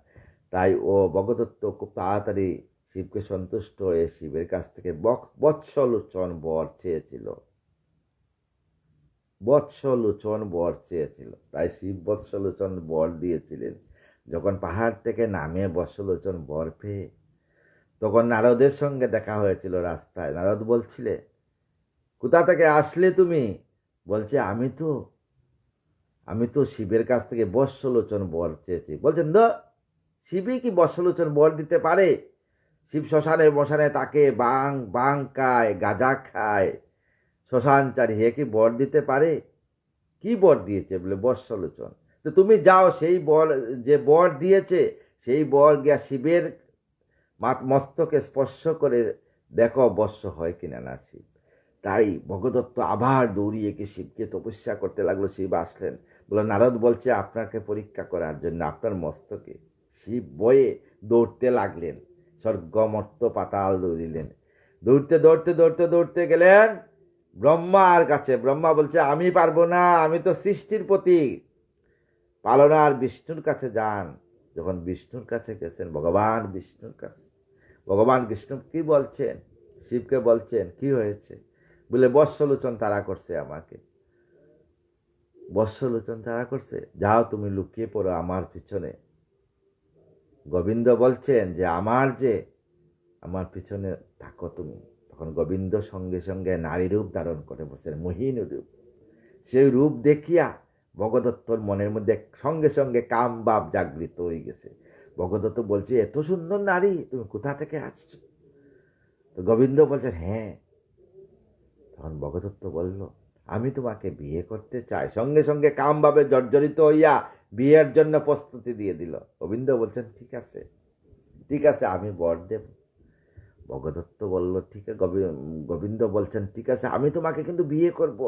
তাই ও বগদত্ত খুব তাড়াতাড়ি শিবকে সন্তুষ্ট হয়ে শিবের কাছ থেকে বৎসলোচন বর চেয়েছিল। বৎসলোচন বর চেয়েছিল, তাই শিব বৎসলোচন বর দিয়েছিলেন। যখন পাহাড় থেকে নামে বৎসলোচন বর পেয়ে, তখন নারদের সঙ্গে দেখা হয়েছিল রাস্তায়। নারদ বলছিলে, কোথা থেকে আসলে তুমি? বলছে, আমি তো শিবের কাছ থেকে বৎসলোচন বর চেয়েছি। বলছেন, না, শিবই কি বৎসলোচন বর দিতে পারে? শিব শ্মশানে মশানে তাকে বাং খায়, গাঁজা খায়, শ্মশানচারী, হে কি বর দিতে পারে? কি বর দিয়েছে? বলে বৎসলোচন। তো তুমি যাও, সেই বর, যে বর দিয়েছে সেই বর গিয়া শিবের মস্তকে স্পর্শ করে দেখো বৎস হয় কিনা না শিব। তাই ভগদত্ত আবার দৌড়িয়ে গিয়ে শিবকে তপস্যা করতে লাগলো। শিব আসলেন, বলে, নারদ বলছে আপনাকে পরীক্ষা করার জন্য আপনার মস্তকে। শিব বয়ে দৌড়তে লাগলেন, স্বর্গ মর্ত পাতাল দৌড়িলেন। দৌড়তে দৌড়তে দৌড়তে দৌড়তে গেলেন ব্রহ্মার কাছে। ব্রহ্মা বলছে, আমি পারবো না, আমি তো সৃষ্টির প্রতীক, পালনার বিষ্ণুর কাছে যান। যখন বিষ্ণুর কাছে গেছেন, ভগবান বিষ্ণুর কাছে, ভগবান বিষ্ণু কি বলছেন? শিবকে বলছেন, কি হয়েছে? বলে, বৎসলোচন তাড়া করছে আমাকে। বৎসলোচন তাড়া করছে? যাও তুমি লুকিয়ে পড়ো আমার পিছনে। গোবিন্দ বলছেন যে আমার পিছনে থাকো তুমি। তখন গোবিন্দ সঙ্গে সঙ্গে নারী রূপ ধারণ করে বসেন, মোহিনী রূপ। সেই রূপ দেখিয়া ভগদত্তর মনের মধ্যে সঙ্গে সঙ্গে কাম ভাব জাগৃত হয়ে গেছে। ভগদত্ত বলছে, এত সুন্দর নারী, তুমি কোথা থেকে আসছো? তো গোবিন্দ বলছেন, হ্যাঁ। তখন ভগদত্ত বলল, আমি তোমাকে বিয়ে করতে চাই। সঙ্গে সঙ্গে কাম ভাবে জর্জরিত হইয়া বিয়ের জন্য প্রস্তুতি দিয়ে দিল। গোবিন্দ বলছেন, ঠিক আছে, ঠিক আছে, আমি বর দেব। ভগদত্ত বলল, ঠিক আছে। গোবিন্দ বলছেন, ঠিক আছে, আমি তোমাকে কিন্তু বিয়ে করব,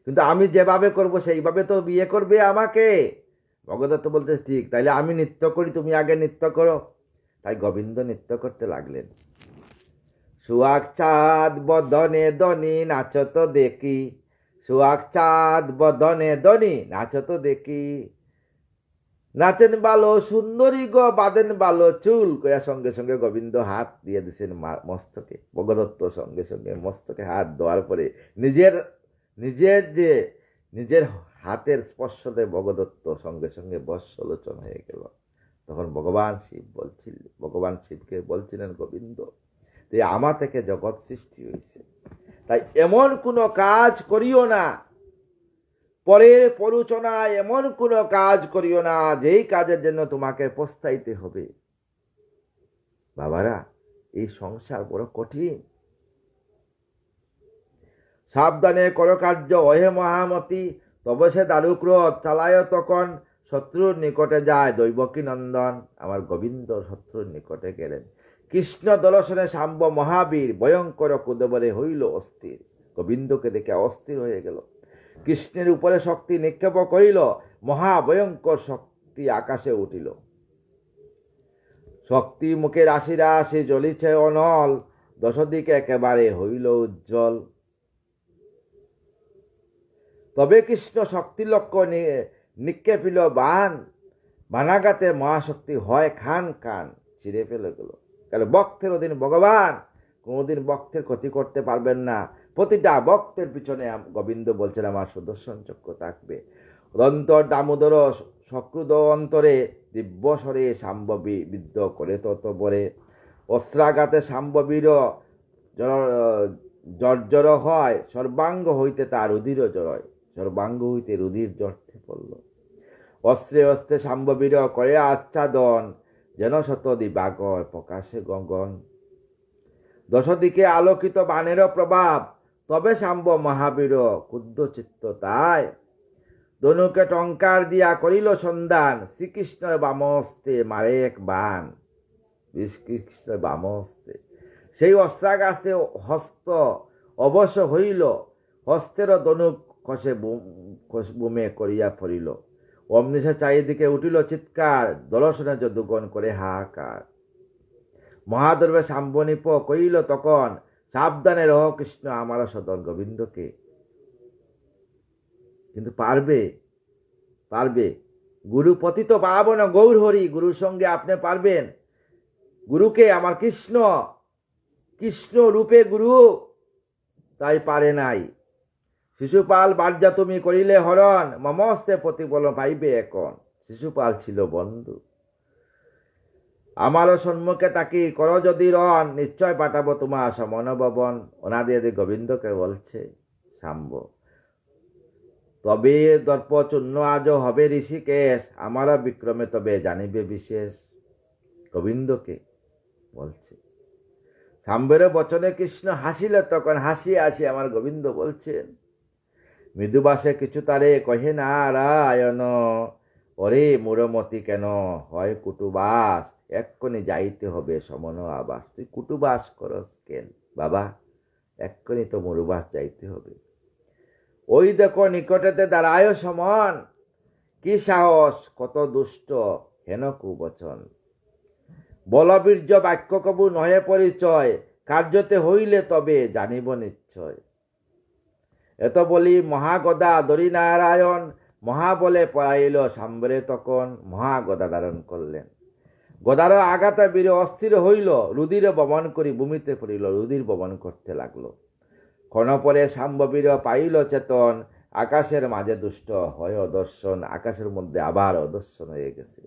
কিন্তু আমি যেভাবে করব সেইভাবে তো বিয়ে করবে আমাকে। ভগদত্ত বলতে, ঠিক, তাইলে আমি নৃত্য করি, তুমি আগে নৃত্য করো। তাই গোবিন্দ নৃত্য করতে লাগলেন। সুয়াগ চাঁদ বদনে দনি নাচত দেখি, সুয়াগ চাঁদ বদনে দনি নাচত দেখি, নাচেন ভালো সুন্দরী গো, বাঁধেন ভালো চুল। কয়া সঙ্গে সঙ্গে গোবিন্দ হাত দিয়ে দিছেন মস্তকে। ভগদত্ত সঙ্গে সঙ্গে মস্তকে হাত দেওয়ার পরে নিজের নিজের যে নিজের হাতের স্পর্শতে ভগদত্ত সঙ্গে সঙ্গে বৎসলোচন হয়ে গেল। তখন ভগবান শিবকে বলছিলেন, গোবিন্দ, যে আমার থেকে জগৎ সৃষ্টি হয়েছে, তাই এমন কোনো কাজ করিও না, পরের প্ররোচনায় এমন কোনো কাজ করিও না যেই কাজের জন্য তোমাকে পস্তাইতে হবে। বাবারা, এই সংসার বড় কঠিন। সাবধানে করো কার্য ওহে মহামতি, তবে সে দারুক্রোধ চালায় তখন, শত্রুর নিকটে যায় দৈবকী নন্দন। আমার গোবিন্দ শত্রুর নিকটে গেলেন। কৃষ্ণ দর্শনে শাম্ব মহাবীর ভয়ঙ্কর কুদবরে হইল অস্থির। গোবিন্দকে দেখে অস্থির হয়ে গেল। কৃষ্ণের উপরে শক্তি নিক্ষেপ করিল, মহাভয়ঙ্কর শক্তি আকাশে উঠিল। শক্তি মুখে রাশি রাশি জ্বলিছে অনল, দশদিকে একেবারে হইল উজ্জ্বল। তবে কৃষ্ণ শক্তি লক্ষ্য নিক্ষেপিল বান, বানাঘাতে মহাশক্তি হয় খান খান ছিঁড়ে ফেলে গেল। কারণ ভক্তের অধীন ভগবান কোনোদিন ভক্তের ক্ষতি করতে পারবেন না। প্রতিটা ভক্তের পিছনে গোবিন্দ বলছেন আমার সুদর্শন চক্র থাকবে। অন্তর দামোদর সক্রুদ অন্তরে, দিব্যস্বরে শাম্ববী বিদ্ধ করে তত বরে। অস্ত্রাঘাতে শাম্ববীর জর্জর হয়, সর্বাঙ্গ হইতে তার রুধির জড়য়। সর্বাঙ্গ হইতে রুধির জড়তে পড়ল। অস্ত্রে অস্ত্রে শাম্ববীর করে আচ্ছাদন, যেন শত দিবাকর প্রকাশে গগন। দশদিকে আলোকিত বাণের প্রভাব, তবে শাম্ব মহাবীর ক্ষুদ্র চিত্ত তাই। ধনুকে টঙ্কার দিয়া করিল সন্ধান, শ্রীকৃষ্ণের বামহস্তে মারে এক বান। শ্রীকৃষ্ণের বামহস্তে সেই অস্ত্রাঘাতে হস্ত অবশ্য হইল, হস্তের ধনুক খসে বুমে করিয়া ফরিল। অমনি সে চারিদিকে উঠিল চিৎকার, দর্শনে যদুগণ করে হাহাকার। মহাদর্বে শাম্বনিপ কইল তখন, সাবধানে রহ কৃষ্ণ আমার সদন। গোবিন্দকে কিন্তু পারবে গুরু পতিত পাবন গৌর হরি, গুরুর সঙ্গে আপনি পারবেন। গুরুকে আমার কৃষ্ণ রূপে গুরু, তাই পারে নাই। শিশুপাল বার্যা তুমি করিলে হরণ, মমস্তে প্রতিফলন পাইবে এখন। শিশুপাল ছিল বন্ধু, আমারও সম্মুখে তাকি কর যদি রণ, নিশ্চয় পাঠাবো তোমার সমন ভবন। অনাদি গোবিন্দকে বলছে শাম্ব, তবে দর্প চূর্ণ আজ হবে ঋষিকেশ, আমারও বিক্রমে তবে জানিবে বিশেষ। গোবিন্দকে বলছে। শাম্বের বচনে কৃষ্ণ হাসিলে তখন, হাসিয়ে আসি আমার গোবিন্দ বলছেন, মৃদুবাসে কিছু তারে কহে নারায়ণ, ওরে মুরমতি কেন হয় কুটুবাস, এক্ষণে যাইতে হবে সমন আবাস। তুই কুটুবাস করস কেন বাবা, এক্ষণে তো মরুবাস যাইতে হবে। ওই দেখো নিকটেতে দাঁড়ায় সমন, কি সাহস কত দুষ্ট হেন কুবচন। বলবীর্য বাক্য কবু নহে পরিচয়, কার্যতে হইলে তবে জানিব নিশ্চয়। এত বলি মহাগদা ধরি নারায়ণ, মহাবলে পড়াইল শাম্বরে তখন। মহাগদা ধারণ করলেন, গদার আঘাতে বীর অস্থির হইল, রুধির বমন করি ভূমিতে পড়িল। রুধির বমন করতে লাগলো। ক্ষণপরে শাম্ববীর পাইল চেতন, আকাশের মাঝে দুষ্ট হয় অদর্শন। আকাশের মধ্যে আবার অদর্শন হয়ে গেছে।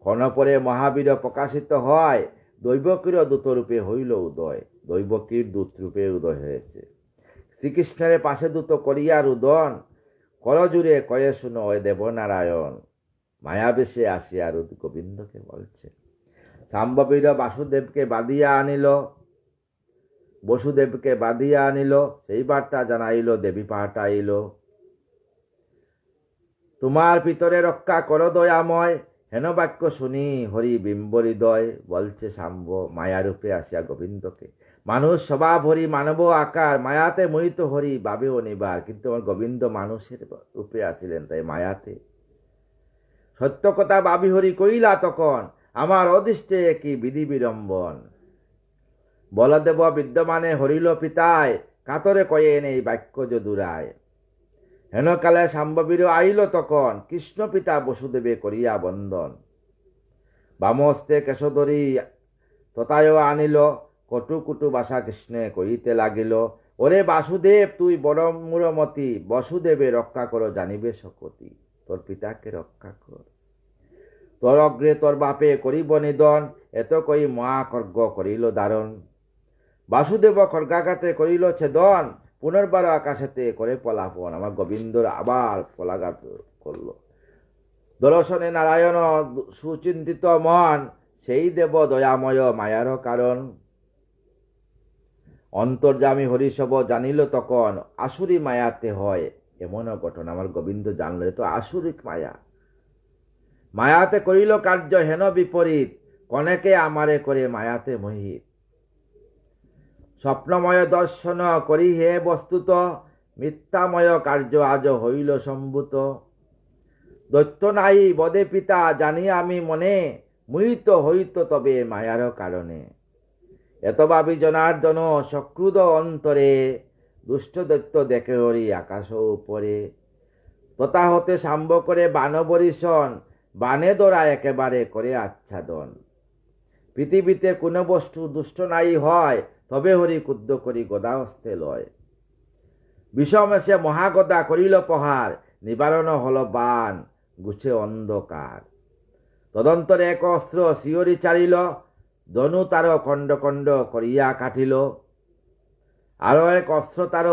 ক্ষণপরে মহাবীর প্রকাশিত হয়, দৈবকীর দূতরূপে হইল উদয়। দৈবকীর দূতরূপে উদয় হয়েছে। শ্রীকৃষ্ণের পাশে দূত করিয়া রুদন, করজুড়ে কয়ে শুনো এ দেবনারায়ণ। মায়াবেশে আসিয়া রুদ গোবিন্দকে বলছে। শাম্ববীর বাসুদেবকে বাঁধিয়া আনিল, বসুদেবকে বাঁধিয়া আনিল, সেই বার্তা জানাইল দেবী পাঠাইল। তোমার পিতরে রক্ষা কর দয়াময়, হেন বাক্য শুনি হরি বিম্ব হৃদয়। বলছে শাম্ব মায়ারূপে আসিয়া গোবিন্দকে, মানুষ স্বভাব হরি মানব আকার, মায়াতে মোহিত হরি বাবে অনিবার। কিন্তু আমার গোবিন্দ মানুষের রূপে আসিলেন, তাই মায়াতে। সত্য কথা বাবি হরি কইলা তখন, আমার অদৃষ্টে কি বিধি বিড়ম্বন। বলদেব বিদ্যমানে হরিল পিতায়, কাতরে কয়ে নেই বাক্য যদুরায়। হেনকালে শাম্ববীর আইল তখন, কৃষ্ণ পিতা বসুদেবে করিয়া বন্দন। বামস্তে কেশধরি তথায় আনিল, কটু কুটু ভাষা কৃষ্ণে কইতে লাগিল। ওরে বাসুদেব তুই বড় মূরমতি, বসুদেবে রক্ষা করো জানিবে সকতি। তোর পিতাকে রক্ষা কর, তোর অগ্রে তোর বাপে করিব নিধন। এত কই মহাখর্গ করিল দারণ। বাসুদেব খর্গাঘাতে করিল ছেদন, পুনর্বার আকাশেতে করে পলাপন। আমার গোবিন্দর আবার পলাঘাত করল। দর্শনে নারায়ণ সুচিন্তিত মন, সেই দেব দয়াময় মায়ার কারণ। অন্তর্যামী হরিসব জানিল তখন, আসুরি মায়াতে হয় এমন ঘটনা। আমার গোবিন্দ জানল এ তো আসুরিক মায়া। মায়াতে করিল কার্য হেন বিপরীত, কনেকে আমারে করে মায়াতে মোহিত। স্বপ্নময় দর্শন করি হে বস্তুত, মিথ্যাময় কার্য আজ হইল সম্ভূত। দৈত্য নাই বদে পিতা জানি আমি মনে, মোহিত হইত তবে মায়ার কারণে। এত ভাবি জনার্দন সক্রুদ অন্তরে, দুষ্ট দৈত্য দেখে হরি আকাশ উপরে। তথা হতে সাম্ব করে বানবরিশন, বানে দোরা একেবারে করে আচ্ছাদন। পৃথিবীতে কোন বস্তু দুষ্ট নাই হয়, তবে হরি ক্ষুদ্র করি গদা হস্তে লয়। বিষমেশে মহাগদা করিল প্রহার, নিবারণ হল বান গুছে অন্ধকার। তদন্তরে এক অস্ত্র শিয়রি চালিল, ধনু তার খণ্ড খণ্ড করিয়া কাটিল। আরো এক অস্ত্র তার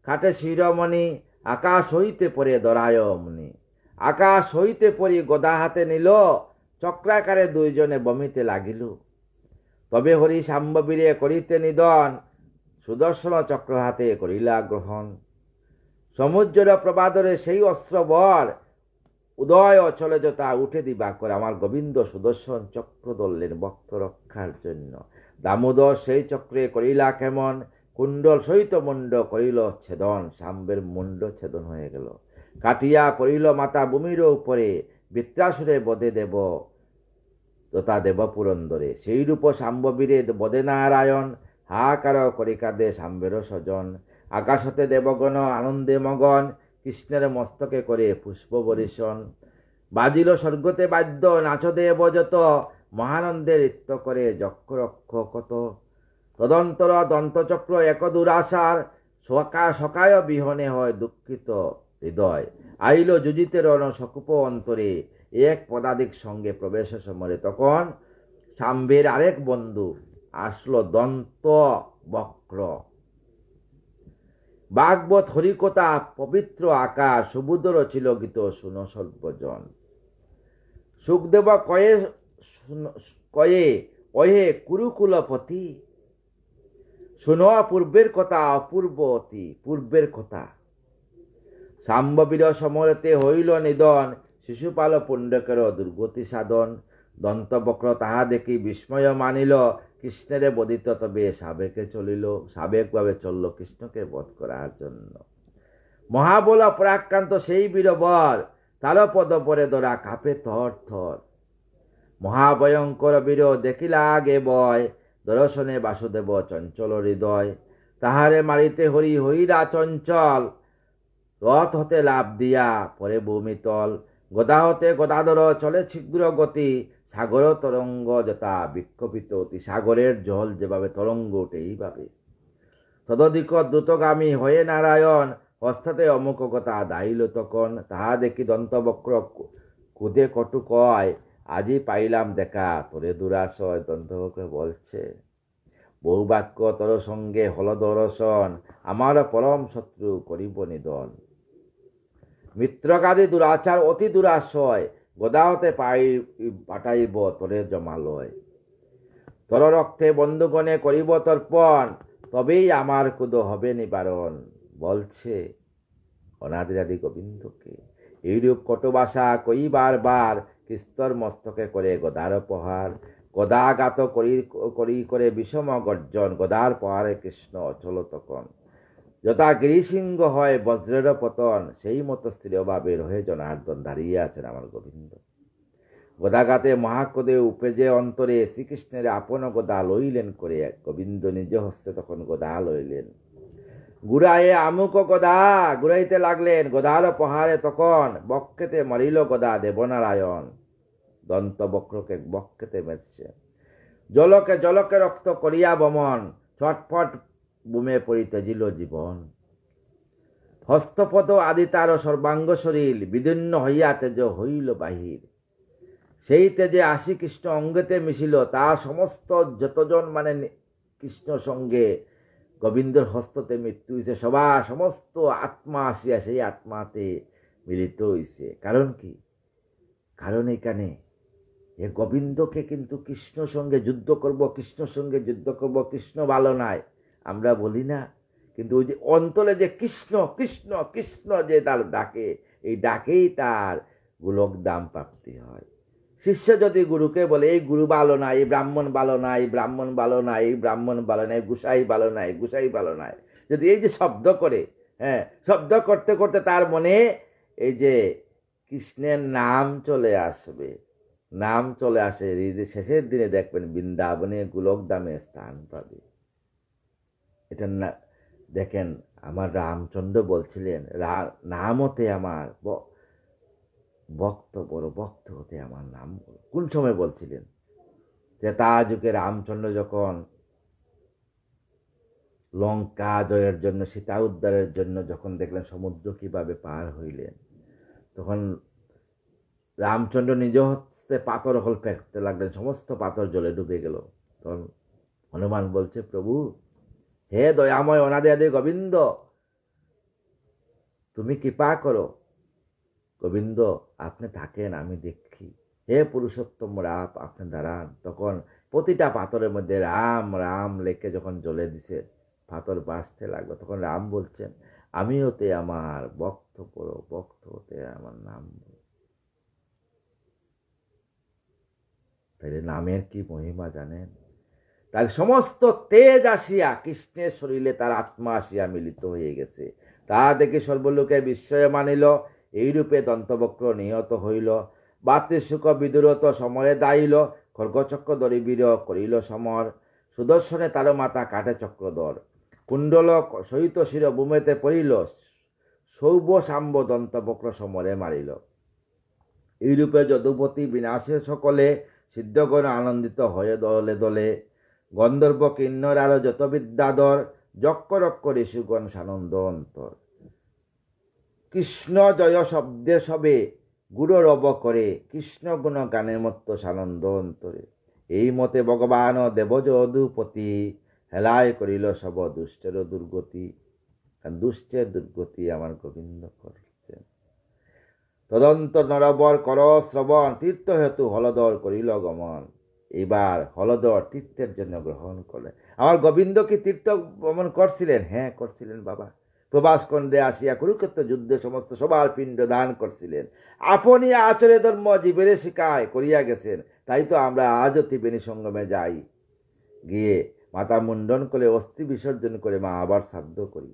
কাটে শিরমণি, আকাশ হইতে পড়ে দরায় মুনি। আকাশ হইতে পড়ি গদা হাতে নিল, চক্রাকারে দুইজনে বমিতে লাগিল। তবে হরি শাম্ববীরে করিতে নিধন, সুদর্শন চক্র হাতে করিলা গ্রহণ। সমুদ্র প্রবাদরে সেই অস্ত্র বর, উদয় অচলে যথা উঠে দিবা করে। আমার গোবিন্দ সুদর্শন চক্র ধরলেন ভক্ত রক্ষার জন্য। দামোদর সেই চক্রে করিলা কেমন, কুণ্ডল সহিত মুন্ড করিল ছেদন। শাম্বের মুন্ড ছেদন হয়ে গেল, কাটিয়া পড়িল মাতা ভূমির উপরে। বৃত্রাসুরে বদে দেব তথা দেব পুরন্দরে। সেই রূপ শাম্ববীরে বদে নারায়ণ, হাহাকার করি কাঁদে শাম্বের স্বজন। আকাশতে দেবগণ আনন্দে মগন, কৃষ্ণের মস্তকে করে পুষ্প বরিশন। বাজিল স্বর্গতে বাদ্য নাচ দেব যত, মহানন্দে নৃত্য করে যক্ষ রক্ষ কত। তদন্তর দন্তচক্র এক দুরাশার, সকায় বিহনে হয় দুঃখিত হৃদয়। আইল যুজিতে রণ সকুপ অন্তরে, এক পদাধিক সঙ্গে প্রবেশ সমরে। তখন শাম্বের আরেক বন্ধু আসলো দন্ত বক্র। ভাগবত হরিকথা পবিত্র আকাশ, সুবুধর ছিল গীত শুন সর্বজন। সুখদেব কয়ে ওহে কুরুকুলপতি, শুনো পূর্বের কথা অপূর্ব অতি পূর্বের কথা। শাম্ববীর সমরতে হইল নিধন, শিশুপাল পুণ্ডকের দুর্গতি সাধন। দন্তবক্র তাহা দেখি বিস্ময় মানিল, কৃষ্ণের বদিত তবে সাবেকে চলিল। সাবেক ভাবে চলল কৃষ্ণকে বধ করার জন্য। মহাবল পরাক্রান্ত সেই বীরবর, তার পদ পরে ধরা কাঁপে থর থর। মহাভয়ঙ্কর বীর দেখিলা আগে বয়, দর্শনে বাসুদেব চঞ্চল হৃদয়। তাহারে মারিতে হরি হইরা চঞ্চল, রথ হতে লাভ দিয়া পরে ভূমিতল। গদা হতে গদাধর চলে শীঘ্র গতি, সাগর তরঙ্গ যথা বিক্ষোভিত অতি। সাগরের জল যেভাবে তরঙ্গ ওঠে এইভাবে। তদধিক দ্রুতগামী হয়ে নারায়ণ, হস্তাতে অমুক কথা দাইল তখন। তাহা দেখি দন্তবক্র কুদে কটু কয়, আজি পাইলাম দেখা তোরে দুরাশয়। দন্তবক্র বলছে, বহু বাক্য তোর সঙ্গে হল দর্শন, আমার পরম শত্রু করিব নিধন। মিত্রকাদি দুরাচার অতি দুরাশয়, গদাহতে পাঠাইব তোরে জমালয়। তোর রক্তে বন্ধুগণে করিব তর্পণ, তবেই আমার কুদ হবে নিবারণ। বলছে অনাদিরাদি গোবিন্দকে। এইরূপ কটুবাসা কই বার বার, কৃষ্ণর মস্তকে করে গদার প্রহার। গদাঘাত করি করে বিষম গর্জন, গদার পাহাড়ে কৃষ্ণ অচল তখন। যথা গিরিসিংহ হয় বজ্রের পতন, সেই মতো স্থিরভাবে রহে জনার্দন, দাঁড়িয়ে আছেন আমার গোবিন্দ। গদাঘাতে মহাক্রোধে উপেজে অন্তরে শ্রীকৃষ্ণের আপন গদা লইলেন করে, গোবিন্দ নিজ হস্তে তখন গদা লইলেন। গুড়ায়ে আমুক গদা গুড়াইতে লাগলেন, গদার পাহাড়ে তখন বক্ষেতে মারিল গদা দেবনারায়ণ। দন্ত বক্রকে বক্ষেতে মেরছে, জলকে জলকে রক্ত করিয়া বমন, ছটফট বুমে পরিতেজিল জীবন। হস্তপদ আদি তার সর্বাঙ্গ শরীর, বিদীর্ণ হইয়া তেজ হইল বাহির। সেই তেজে আসি কৃষ্ণ অঙ্গেতে মিশিল, তার সমস্ত যতজন মানে কৃষ্ণ সঙ্গে গোবিন্দর হস্ততে মৃত্যু হয়েছে, সবার সমস্ত আত্মা আসিয়া সেই আত্মাতে মিলিত হইছে। কারণ কি? কারণ এখানে এ গোবিন্দকে কিন্তু কৃষ্ণ সঙ্গে যুদ্ধ করব, কৃষ্ণ সঙ্গে যুদ্ধ করব, কৃষ্ণ ভালো নাই আমরা বলি না, কিন্তু ওই যে অন্তরে যে কৃষ্ণ কৃষ্ণ কৃষ্ণ যে তার ডাকে, এই ডাকেই তার গোলক দাম প্রাপ্তি হয়। শিষ্য যদি গুরুকে বলে এই গুরু ভালো নাই, এই ব্রাহ্মণ ভালো নাই, এই ব্রাহ্মণ ভালো নাই, এই ব্রাহ্মণ ভালো নাই, গুসাই ভালো নাই, গুসাই ভালো নাই, যদি এই যে শব্দ করে, হ্যাঁ, শব্দ করতে করতে তার মনে এই যে কৃষ্ণের নাম চলে আসবে, নাম চলে আসে, এই যে শেষের দিনে দেখবেন বৃন্দাবনে গোলক দামে স্থান পাবে। এটা না দেখেন, আমার রামচন্দ্র বলছিলেন নাম হতে আমার ভক্ত বড়, ভক্ত হতে আমার নাম বড়। কোন সময় বলছিলেন? যে তা যুগে রামচন্দ্র যখন লঙ্কা জয়ের জন্য, সীতা উদ্ধারের জন্য যখন দেখলেন সমুদ্র কিভাবে পার হইলেন, তখন রামচন্দ্র নিজ হস্তে পাথর হল ফেলতে লাগলেন, সমস্ত পাথর জলে ডুবে গেল। তখন হনুমান বলছে, প্রভু হে দয়াময় অনাদি আদি গোবিন্দ, তুমি কৃপা করো। গোবিন্দ আপনি থাকেন, আমি দেখি। হে পুরুষোত্তম রাম, আপনি দাঁড়ান। তখন প্রতিটা পাথরের মধ্যে রাম রাম লেখে যখন জ্বলে দিছে, পাথর বাঁচতে লাগলো। তখন রাম বলছেন, আমি হতে আমার ভক্ত করো, ভক্ত হতে আমার নাম। তাহলে নামের কি মহিমা জানেন? তাহলে সমস্ত তেজ আসিয়া কৃষ্ণের শরীরে তার আত্মা আসিয়া মিলিত হয়ে গেছে। তা দেখে সর্বলোকে বিস্ময় মানিল, এইরূপে দন্তবক্র নিহত হইল। বাতৃশুক বিদুরত সমরে দাইল, খড়গচক্র ধরি বীর করিল সমর। সুদর্শনে তার মাতা কাটে চক্রধর, কুণ্ডল সহিত শির ভূমেতে পড়িল, সৌব সাম্ব দন্তবক্র সমরে মারিল। এইরূপে যদুপতি বিনাশে সকলে, সিদ্ধগণ আনন্দিত হয়ে দলে দলে। গন্ধর্ব কিন্নর আরো যত বিদ্যাধর, যক্ষ রক্ষ ঋষিগণ সানন্দ অন্তর। কৃষ্ণ জয় শব্দে সবে গুরু রব করে, কৃষ্ণ গুণ গানে মত্ত সানন্দ অন্তরে। এই মতে ভগবান দেব যদুপতি, হেলায় করিল সব দুষ্টের দুর্গতি। দুষ্টের দুর্গতি আমার গোবিন্দ করছেন। তদন্ত নরবর কর শ্রবণ, তীর্থ হেতু হলদর করিল গমন। এবার হলদর তীর্থের জন্য গ্রহণ করলেন। আমার গোবিন্দ কি তীর্থ ভ্রমণ করছিলেন? হ্যাঁ করছিলেন বাবা। প্রবাস খণ্ডে আসিয়া কুরুক্ষেত্র যুদ্ধে সমস্ত সবার পিণ্ড দান করছিলেন। আপনি আচরে ধর্ম জীবের শিকায় করিয়া গেছেন। তাই তো আমরা আজও ত্রিবেণী সঙ্গমে যাই, গিয়ে মাতা মুন্ডন করে অস্থি বিসর্জন করে মা আবার শ্রাদ্ধ করি।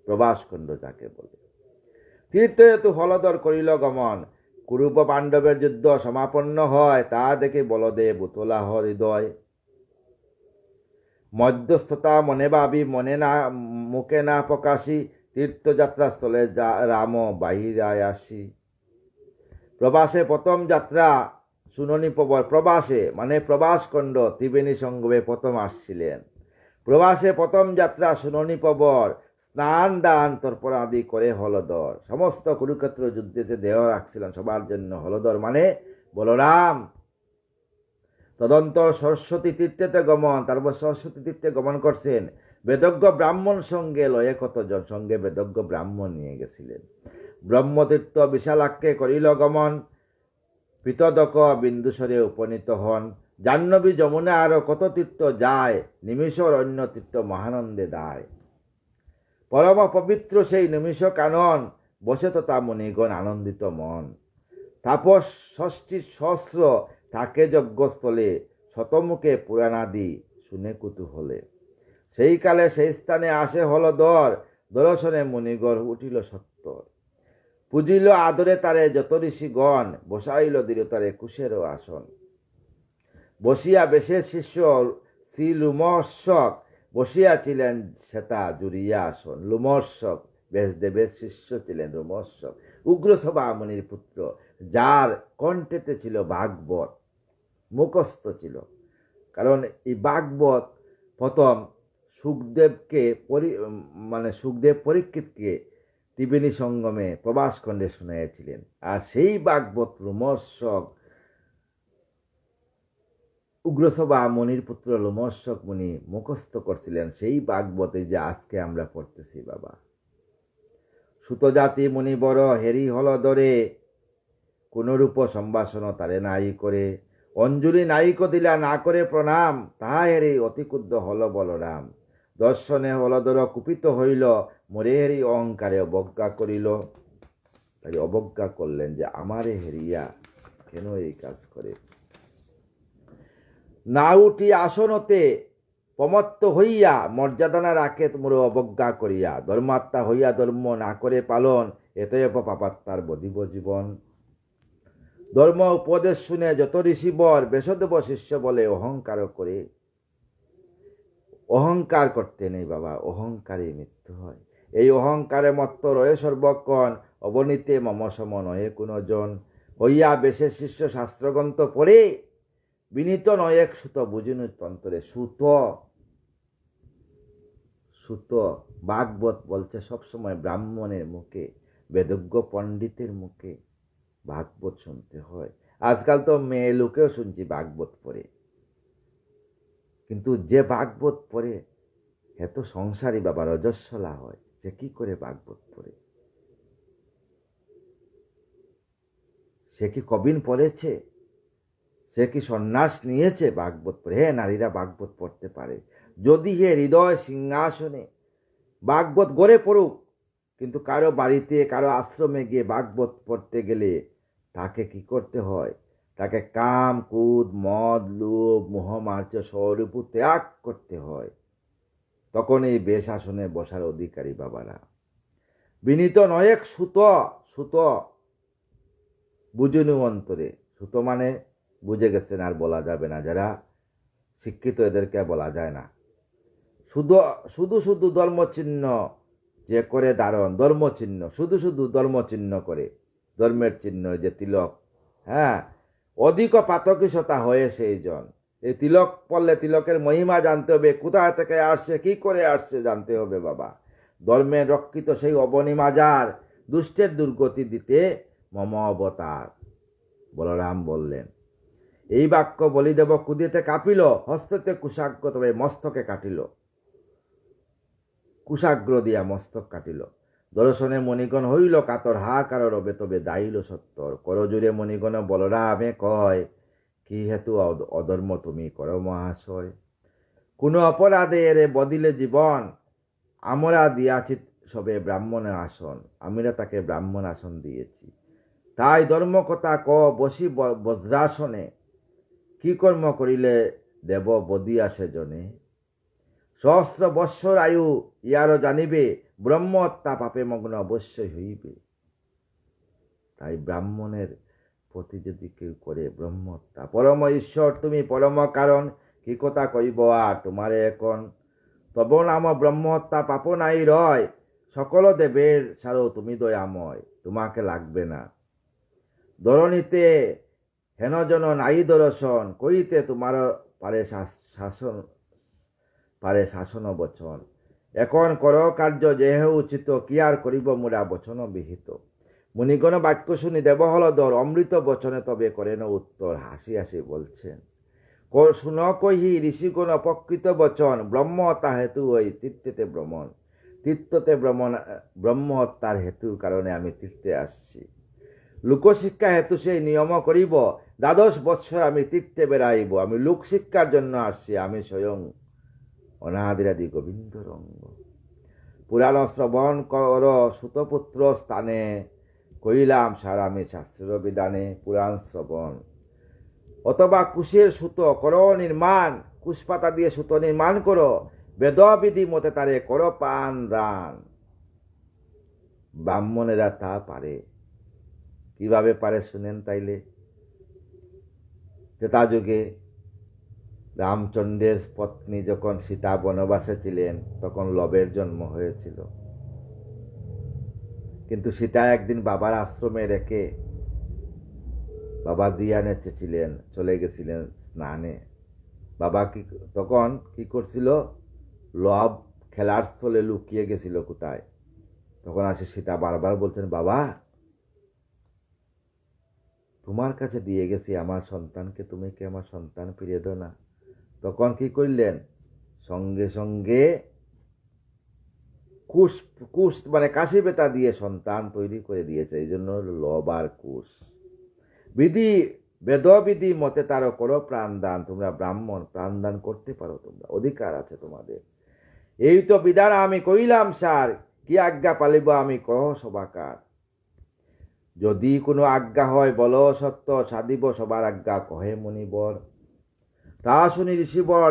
প্রবাস খণ্ড যাকে বলে। তীর্থ হেতু হলদর করিল গমন। কুরুপ পাণ্ডবের যুদ্ধ সমাপন্ন হয়, তা দেখে বলদেব উতলা হৃদয়। মধ্যস্থতা মনে ভাবি মনে না মুখে না প্রকাশী, তীর্থযাত্রা স্থলে রাম বাহিরায় আসি। প্রবাসে প্রথম যাত্রা শুননি প্রবর, প্রবাসে মানে প্রবাসখণ্ড ত্রিবেণী সঙ্গমে প্রথম আসছিলেন। প্রবাসে প্রথম যাত্রা শুননি প্রবর, স্নান দান তর্পণ আদি করে হলদর। সমস্ত কুরুক্ষেত্র যুদ্ধেতে দেহ রাখছিলেন সবার জন্য। হলদর মানে বলরাম। তদন্তর সরস্বতী তীর্থেতে গমন, তারপর সরস্বতী তীর্থে গমন করছেন। বেদজ্ঞ ব্রাহ্মণ সঙ্গে লয়ে কতজন, সঙ্গে বেদজ্ঞ ব্রাহ্মণ নিয়ে গেছিলেন। ব্রহ্মতীর্থ বিশালাক্ষে করিল গমন, পিতদক বিন্দুসরে উপনীত হন। জাহ্নবী যমুনা আরো কত তীর্থ যায়, নিমিষর অন্য তীর্থ মহানন্দে দায়। পরম পবিত্র সেই নিমিষ কানন, বসে তথা মুনিগণ আনন্দিত মন। তাপস ৬০ সহস্র থাকে যজ্ঞস্থলে, শতমুখে পুরাণাদি শুনে কুতূহলে। সেই কালে সেই স্থানে আসে হলদর, দর্শনে মুনিগর উঠিল সত্তর। পুজিল আদরে তারে যত ঋষিগণ, বসাইল দিল তারে কুশেরও আসন। বসিয়া বেশের শিষ্য শ্রী লুমর্ষক, বসিয়াছিলেন সেতা জুড়িয়া আসন। লুমর্ষক ব্যাসদেবের শিষ্য ছিলেন লুমর্ষক, উগ্রসভা মুনির পুত্র, যার কণ্ঠেতে ছিল ভাগবত, মুখস্থ ছিল। কারণ এই ভাগবত প্রথম সুখদেব পরীক্ষিতকে ত্রিবেণী সঙ্গমে প্রবাসখণ্ডে শুনিয়েছিলেন। আর সেই ভাগবত লোমর্ষক, উগ্রসভা মুনির পুত্র লোমর্ষক মুনি মুখস্থ করছিলেন। সেই ভাগবতে যে আজকে আমরা পড়তেছি বাবা। সুতজাতি মুনি বড় হেরি হলদরে, কোনরূপ সম্ভাষণ তারে নাই করে। অঞ্জলি নাইক দিলা না করে প্রণাম, তাহা হেরি অতি ক্ষুব্ধ হল বলরাম। দর্শনে হলদর কুপিত হইল, মোরে হেরি অহংকারে অবজ্ঞা করিল। তাই অবজ্ঞা করলেন যে আমারে হেরিয়া কেন এই কাজ করে। না উঠি আসনতে প্রমত্ত হইয়া, মর্যাদা না রাখে মোর অবজ্ঞা করিয়া। ধর্মাত্মা হইয়া ধর্ম না করে পালন, এতএব পাপাত্মার বধিব জীবন। ধর্ম উপদেশ শুনে যত ঋষিবর, বেশদেব শিষ্য বলে অহংকার করে। অহংকার করতে নেই বাবা, অহংকারে মৃত্যু হয়। এই অহংকারে মত্ত রয়ে সর্বক্ষণ, অবনীতে মম সম নহে কোন জন। হইয়া বেশের শিষ্য শাস্ত্রগ্রন্থ পড়ে, বিনীত নয় এক সুত বুঝিনু তন্ত্রে। সুত ভাগবত বলছে সবসময় ব্রাহ্মণের মুখে, বেদজ্ঞ পণ্ডিতের মুখে ভাগবত শুনতে হয়। আজকাল তো মেয়ে লোকেও শুনছি ভাগবত পড়ে, কিন্তু যে ভাগবত পড়ে এত সংসারী বাবা রজস্বলা হয়, যে কি করে ভাগবত পড়ে? সে কি কবিন পড়েছে? সে কি সন্ন্যাস নিয়েছে ভাগবত পড়ে? হ্যাঁ, নারীরা ভাগবত পড়তে পারে, যদি হে হৃদয় সিংহাসনে ভাগবত গড়ে পড়ুক। কিন্তু কারো বাড়িতে, কারো আশ্রমে গিয়ে ভাগবত পড়তে গেলে তাকে কি করতে হয়? তাকে কাম, ক্রোধ, মদ, লোভ, মোহমার্চ স্বরূপ ত্যাগ করতে হয়। তখন এই বেশ আসনে বসার অধিকারী বাবারা। বিনীত নয়েক সুত বুঝুনু অন্তরে। সুত মানে বুঝে গেছেন, আর বলা যাবে না। যারা শিক্ষিত এদেরকে বলা যায় না। শুধু ধর্মচিহ্ন যে করে ধারণ, ধর্মচিহ্ন শুধু ধর্মচিহ্ন করে, ধর্মের চিহ্ন যে তিলক, হ্যাঁ, অধিক পাতকিসতা হয়ে সেই জন। এই তিলক পড়লে তিলকের মহিমা জানতে হবে, কোথায় থেকে আসছে, কি করে আসছে জানতে হবে বাবা। ধর্মের রক্ষিত সেই অবনিমাজার, দুষ্টের দুর্গতি দিতে মম অবতার, বলরাম বললেন। এই বাক্য বলিদেব কুদিতে কাঁপিল, হস্ততে কুশাগ্র তবে মস্তকে কাটিল। কুশাগ্র দিয়া মস্তক কাটিল। দর্শনে মণিগণ হইল কাতর, হাহাকার রবে তবে দাইল সত্তর। করজুড়ে মণিগণ বলরামে কয়, কি হেতু অধর্ম তুমি কর মহাশয়? কোন অপরাধে এরে বদিলে জীবন, আমরা দিয়াছি সবে ব্রাহ্মণের আসন। আমরা তাকে ব্রাহ্মণ আসন দিয়েছি, তাই ধর্ম কথা ক বসি বজ্রাসনে। কি কর্ম করিলে দেব বদিয়া সেজনে? সহস্র বৎসর আয়ু ইয়ারও জানিবে, ব্রহ্ম হত্যা পাপে মগ্ন অবশ্যই হইবে। তাই ব্রাহ্মণের প্রতি যদি কেউ করে ব্রহ্ম হত্যা, পরম ঈশ্বর তুমি পরম কারণ, কি কথা কইব আর তোমারে এখন? তব নাম ব্রহ্ম হত্যা পাপ নাই রয়, সকল দেবের সারো তুমি দয়াময়, তোমাকে লাগবে না। ধরণীতে হেনজন নাই দর্শন, কইতে তোমার পারে শাসন বচন। এখন কর কার্য যেহ উচিত, কি আর করিব মোরা বচন বিহিত। মুনিগণ বাক্য শুনি দেব হলদর, অমৃত বচনে তবে করেন উত্তর। হাসি হাসি বলছেন, শুন কহি ঋষিগণ অপকৃত বচন, ব্রহ্ম হত্যা হেতু ওই তীর্থেতে ভ্রমণ। তীর্থতে ভ্রমণ, ব্রহ্ম হত্যার হেতুর কারণে আমি তীর্থে আসছি। লোকশিক্ষা হেতু সেই নিয়ম করিব, 12 বৎসর আমি তীর্থে বেড়াইব। আমি লোকশিক্ষার জন্য আসছি, আমি স্বয়ং অনাদিরাদি গোবিন্দ রঙ্গ। পুরাণ শ্রবণ কর সুতপুত্র স্থানে, কইলাম সার আমি শাস্ত্রের বিধানে। পুরাণ শ্রবণ অথবা কুশের সুতো করো নির্মাণ, কুশ পাতা দিয়ে সুতো নির্মাণ করো, বেদবিধি মতে তারে করো পান দান। ব্রাহ্মণেরা তা পারে। কিভাবে পারে শুনেন তাইলে। ত্রেতা যুগে রামচন্দ্রের পত্নী যখন সীতা বনবাসে ছিলেন তখন লবের জন্ম হয়েছিল। কিন্তু সীতা একদিন বাবার আশ্রমে রেখে বাবা দিয়া নেচেছিলেন, চলে গেছিলেন স্নানে। বাবা তখন কি করছিল, লব খেলার স্থলে লুকিয়ে গেছিল কোথায়। তখন আসে সীতা বারবার বলছেন, বাবা তোমার কাছে দিয়ে গেছি আমার সন্তানকে, তুমি কি আমার সন্তান ফিরিয়ে দাও না। তখন কি করলেন, সঙ্গে সঙ্গে কুশ কুশ মানে কাশি বেতা দিয়ে সন্তান তৈরি করে দিয়েছে। এই জন্য লব আর কুশ। বিধি বেদবিধি মতে তারও করো প্রাণ দান। তোমরা ব্রাহ্মণ, প্রাণ দান করতে পারো, তোমরা অধিকার আছে তোমাদের। এই তো বিধান আমি কইলাম সার, কি আজ্ঞা পালিব আমি কহ সবাকার। যদি কোনো আজ্ঞা হয় বলো সত্য, সাধিব সবার আজ্ঞা কহে মুনিবর। তা শুনি ঋষিবর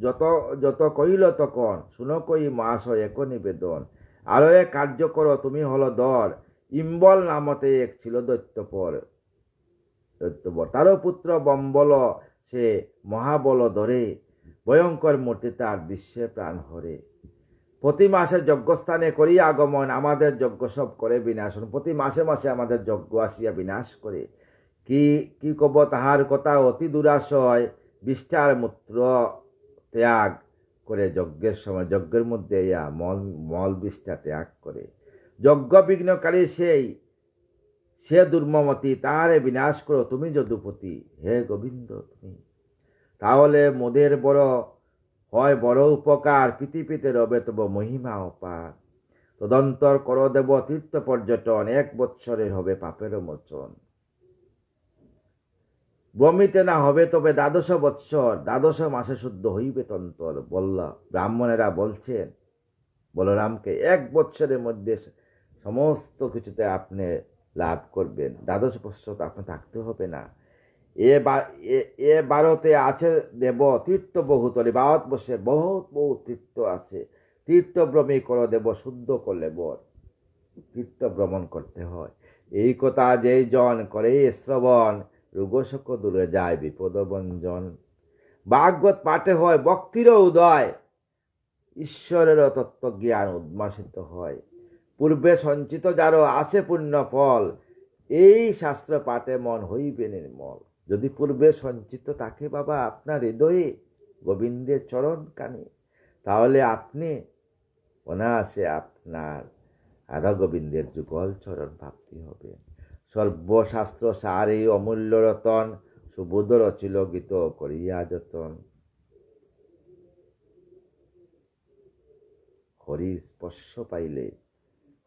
যত যত কইল তখন, শুনো কই মাস এক নিবেদন। আরো এক কার্য করো তুমি হলো দর, ইম্বল নামতে এক ছিল দৈত্যপর। তারও পুত্র বম্বল সে মহাবল ধরে, ভয়ঙ্কর মূর্তি তার দৃশ্যে প্রাণ হরে। প্রতি মাসে যজ্ঞস্থানে করি আগমন, আমাদের যজ্ঞ সব করে বিনাশন। প্রতি মাসে মাসে আমাদের যজ্ঞ আসিয়া বিনাশ করে। কি কি কব তাহার কথা, অতি দুরাশয় বিষ্ঠার মূত্র ত্যাগ করে যজ্ঞের সময়, যজ্ঞের মধ্যে ইয়া মল বিষ্ঠা ত্যাগ করে। যজ্ঞ বিঘ্নকারী সে দুর্মমতি, তাহারে বিনাশ করো তুমি যদুপতি। হে গোবিন্দ তুমি, তাহলে মোদের বড় হয় বড় উপকার, পৃথিবীতে রবে তব মহিমা অপার। তদন্তর কর দেব তীর্থ পর্যটন, 1 বৎসরের হবে পাপের মোচন। ব্রহ্মিতে না হবে তবে 12 বৎসর, 12 মাসে শুদ্ধ হইবে তন্তর। ব্রাহ্মণেরা বলছেন বলরামকে, 1 বৎসরের মধ্যে সমস্ত কিছুতে আপনি লাভ করবেন, 12 বৎসর আপনি থাকতে হবে না। এ ভারতে আছে দেব তীর্থ বহুতলে, ভারতবর্ষে বহুত বহুত তীর্থ আছে। তীর্থ ভ্রমী করো দেব শুদ্ধ করলে বর। তীর্থ ভ্রমণ করতে হয়। এই কথা যেই জন করে শ্রবণ, রোগশোক দূরে যায় বিপদভঞ্জন। ভাগবত পাঠে হয় ভক্তির উদয়, ঈশ্বরের তত্ত্বজ্ঞান উদ্ভাসিত হয়। পূর্বে সঞ্চিত যারও আছে পুণ্য ফল, এই শাস্ত্র পাঠে মন হইবে নির্মল। যদি পূর্বে সঞ্চিত থাকে বাবা আপনার হৃদয়ে গোবিন্দের চরণ কানে, তাহলে আপনি অনায়াসে আপনার রাধা গোবিন্দের যুগল চরণ প্রাপ্তি হবে। সর্বশাস্ত্র সার এই অমূল্য রতন, সুবোধ রচিল গীত করিয়া যতন। হরির স্পর্শ পাইলে,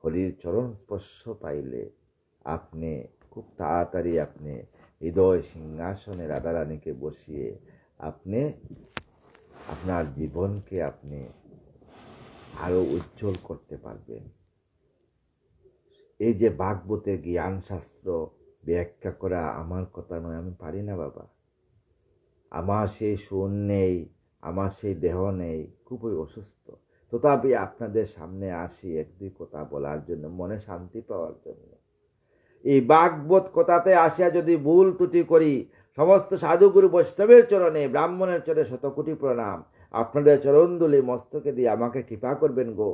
হরির চরণ স্পর্শ পাইলে আপনি খুব তাড়াতাড়ি আপনি হৃদয় সিংহাসনে রাধারানীকে বসিয়ে আপনি আপনার জীবনকে আপনি আরো উজ্জ্বল করতে পারবেন। এই যে ভাগবতের জ্ঞান শাস্ত্র ব্যাখ্যা করা আমার কথা নয়, আমি পারি না বাবা। আমার সেই সুর নেই, আমার সেই দেহ নেই, খুবই অসুস্থ। তথাপি আপনাদের সামনে আসি 1-2 কথা বলার জন্য, মনে শান্তি পাওয়ার জন্য। এই ভাগবত কথাতে আসিয়া যদি ভুল ত্রুটি করি, সমস্ত সাধুগুরু বৈষ্ণবের চরণে, ব্রাহ্মণের চরণে শতকোটি প্রণাম। আপনাদের চরণধুলি মস্তকে দিয়ে আমাকে কৃপা করবেন গো।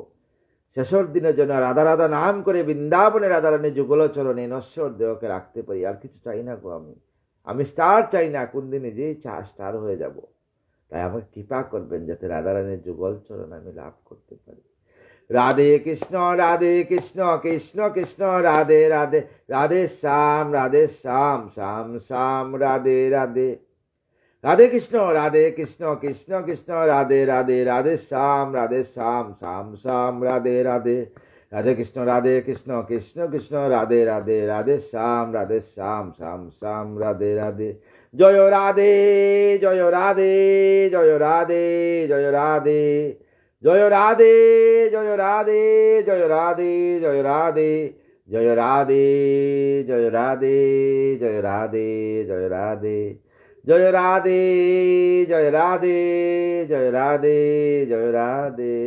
শেষর দিনের জন্য রাধা রাধা নাম করে বৃন্দাবনে রাধারানী যুগল চরণে নশ্বর দেহকে রাখতে পারি। আর কিছু চাই না গো। আমি স্টার চাই না, কোন দিন নিজেই স্টার হয়ে যাব। তাই আমাকে কৃপা করবেন যাতে রাধারানীর যুগল চরণ আমি লাভ করতে পারি। রাধে কৃষ্ণ কৃষ্ণ কৃষ্ণ রাধে রাধে, রাধে শ্যাম শ্যাম শ্যাম রাধে রাধে। রাধে কৃষ্ণ কৃষ্ণ কৃষ্ণ রাধে রাধে, রাধে শ্যাম শ্যাম শ্যাম রাধে রাধে। রাধে কৃষ্ণ কৃষ্ণ কৃষ্ণ রাধে রাধে, রাধে শ্যাম শ্যাম শ্যাম রাধে রাধে। জয় রাধে জয় রাধে জয় রাধে জয় রাধে, জয় রাধে জয় রাধে জয় রাধে জয় রাধে, জয় রাধে জয় রাধে জয় রাধে জয় রাধে। জয় রাধে জয় রাধে জয় রাধে জয় রাধে।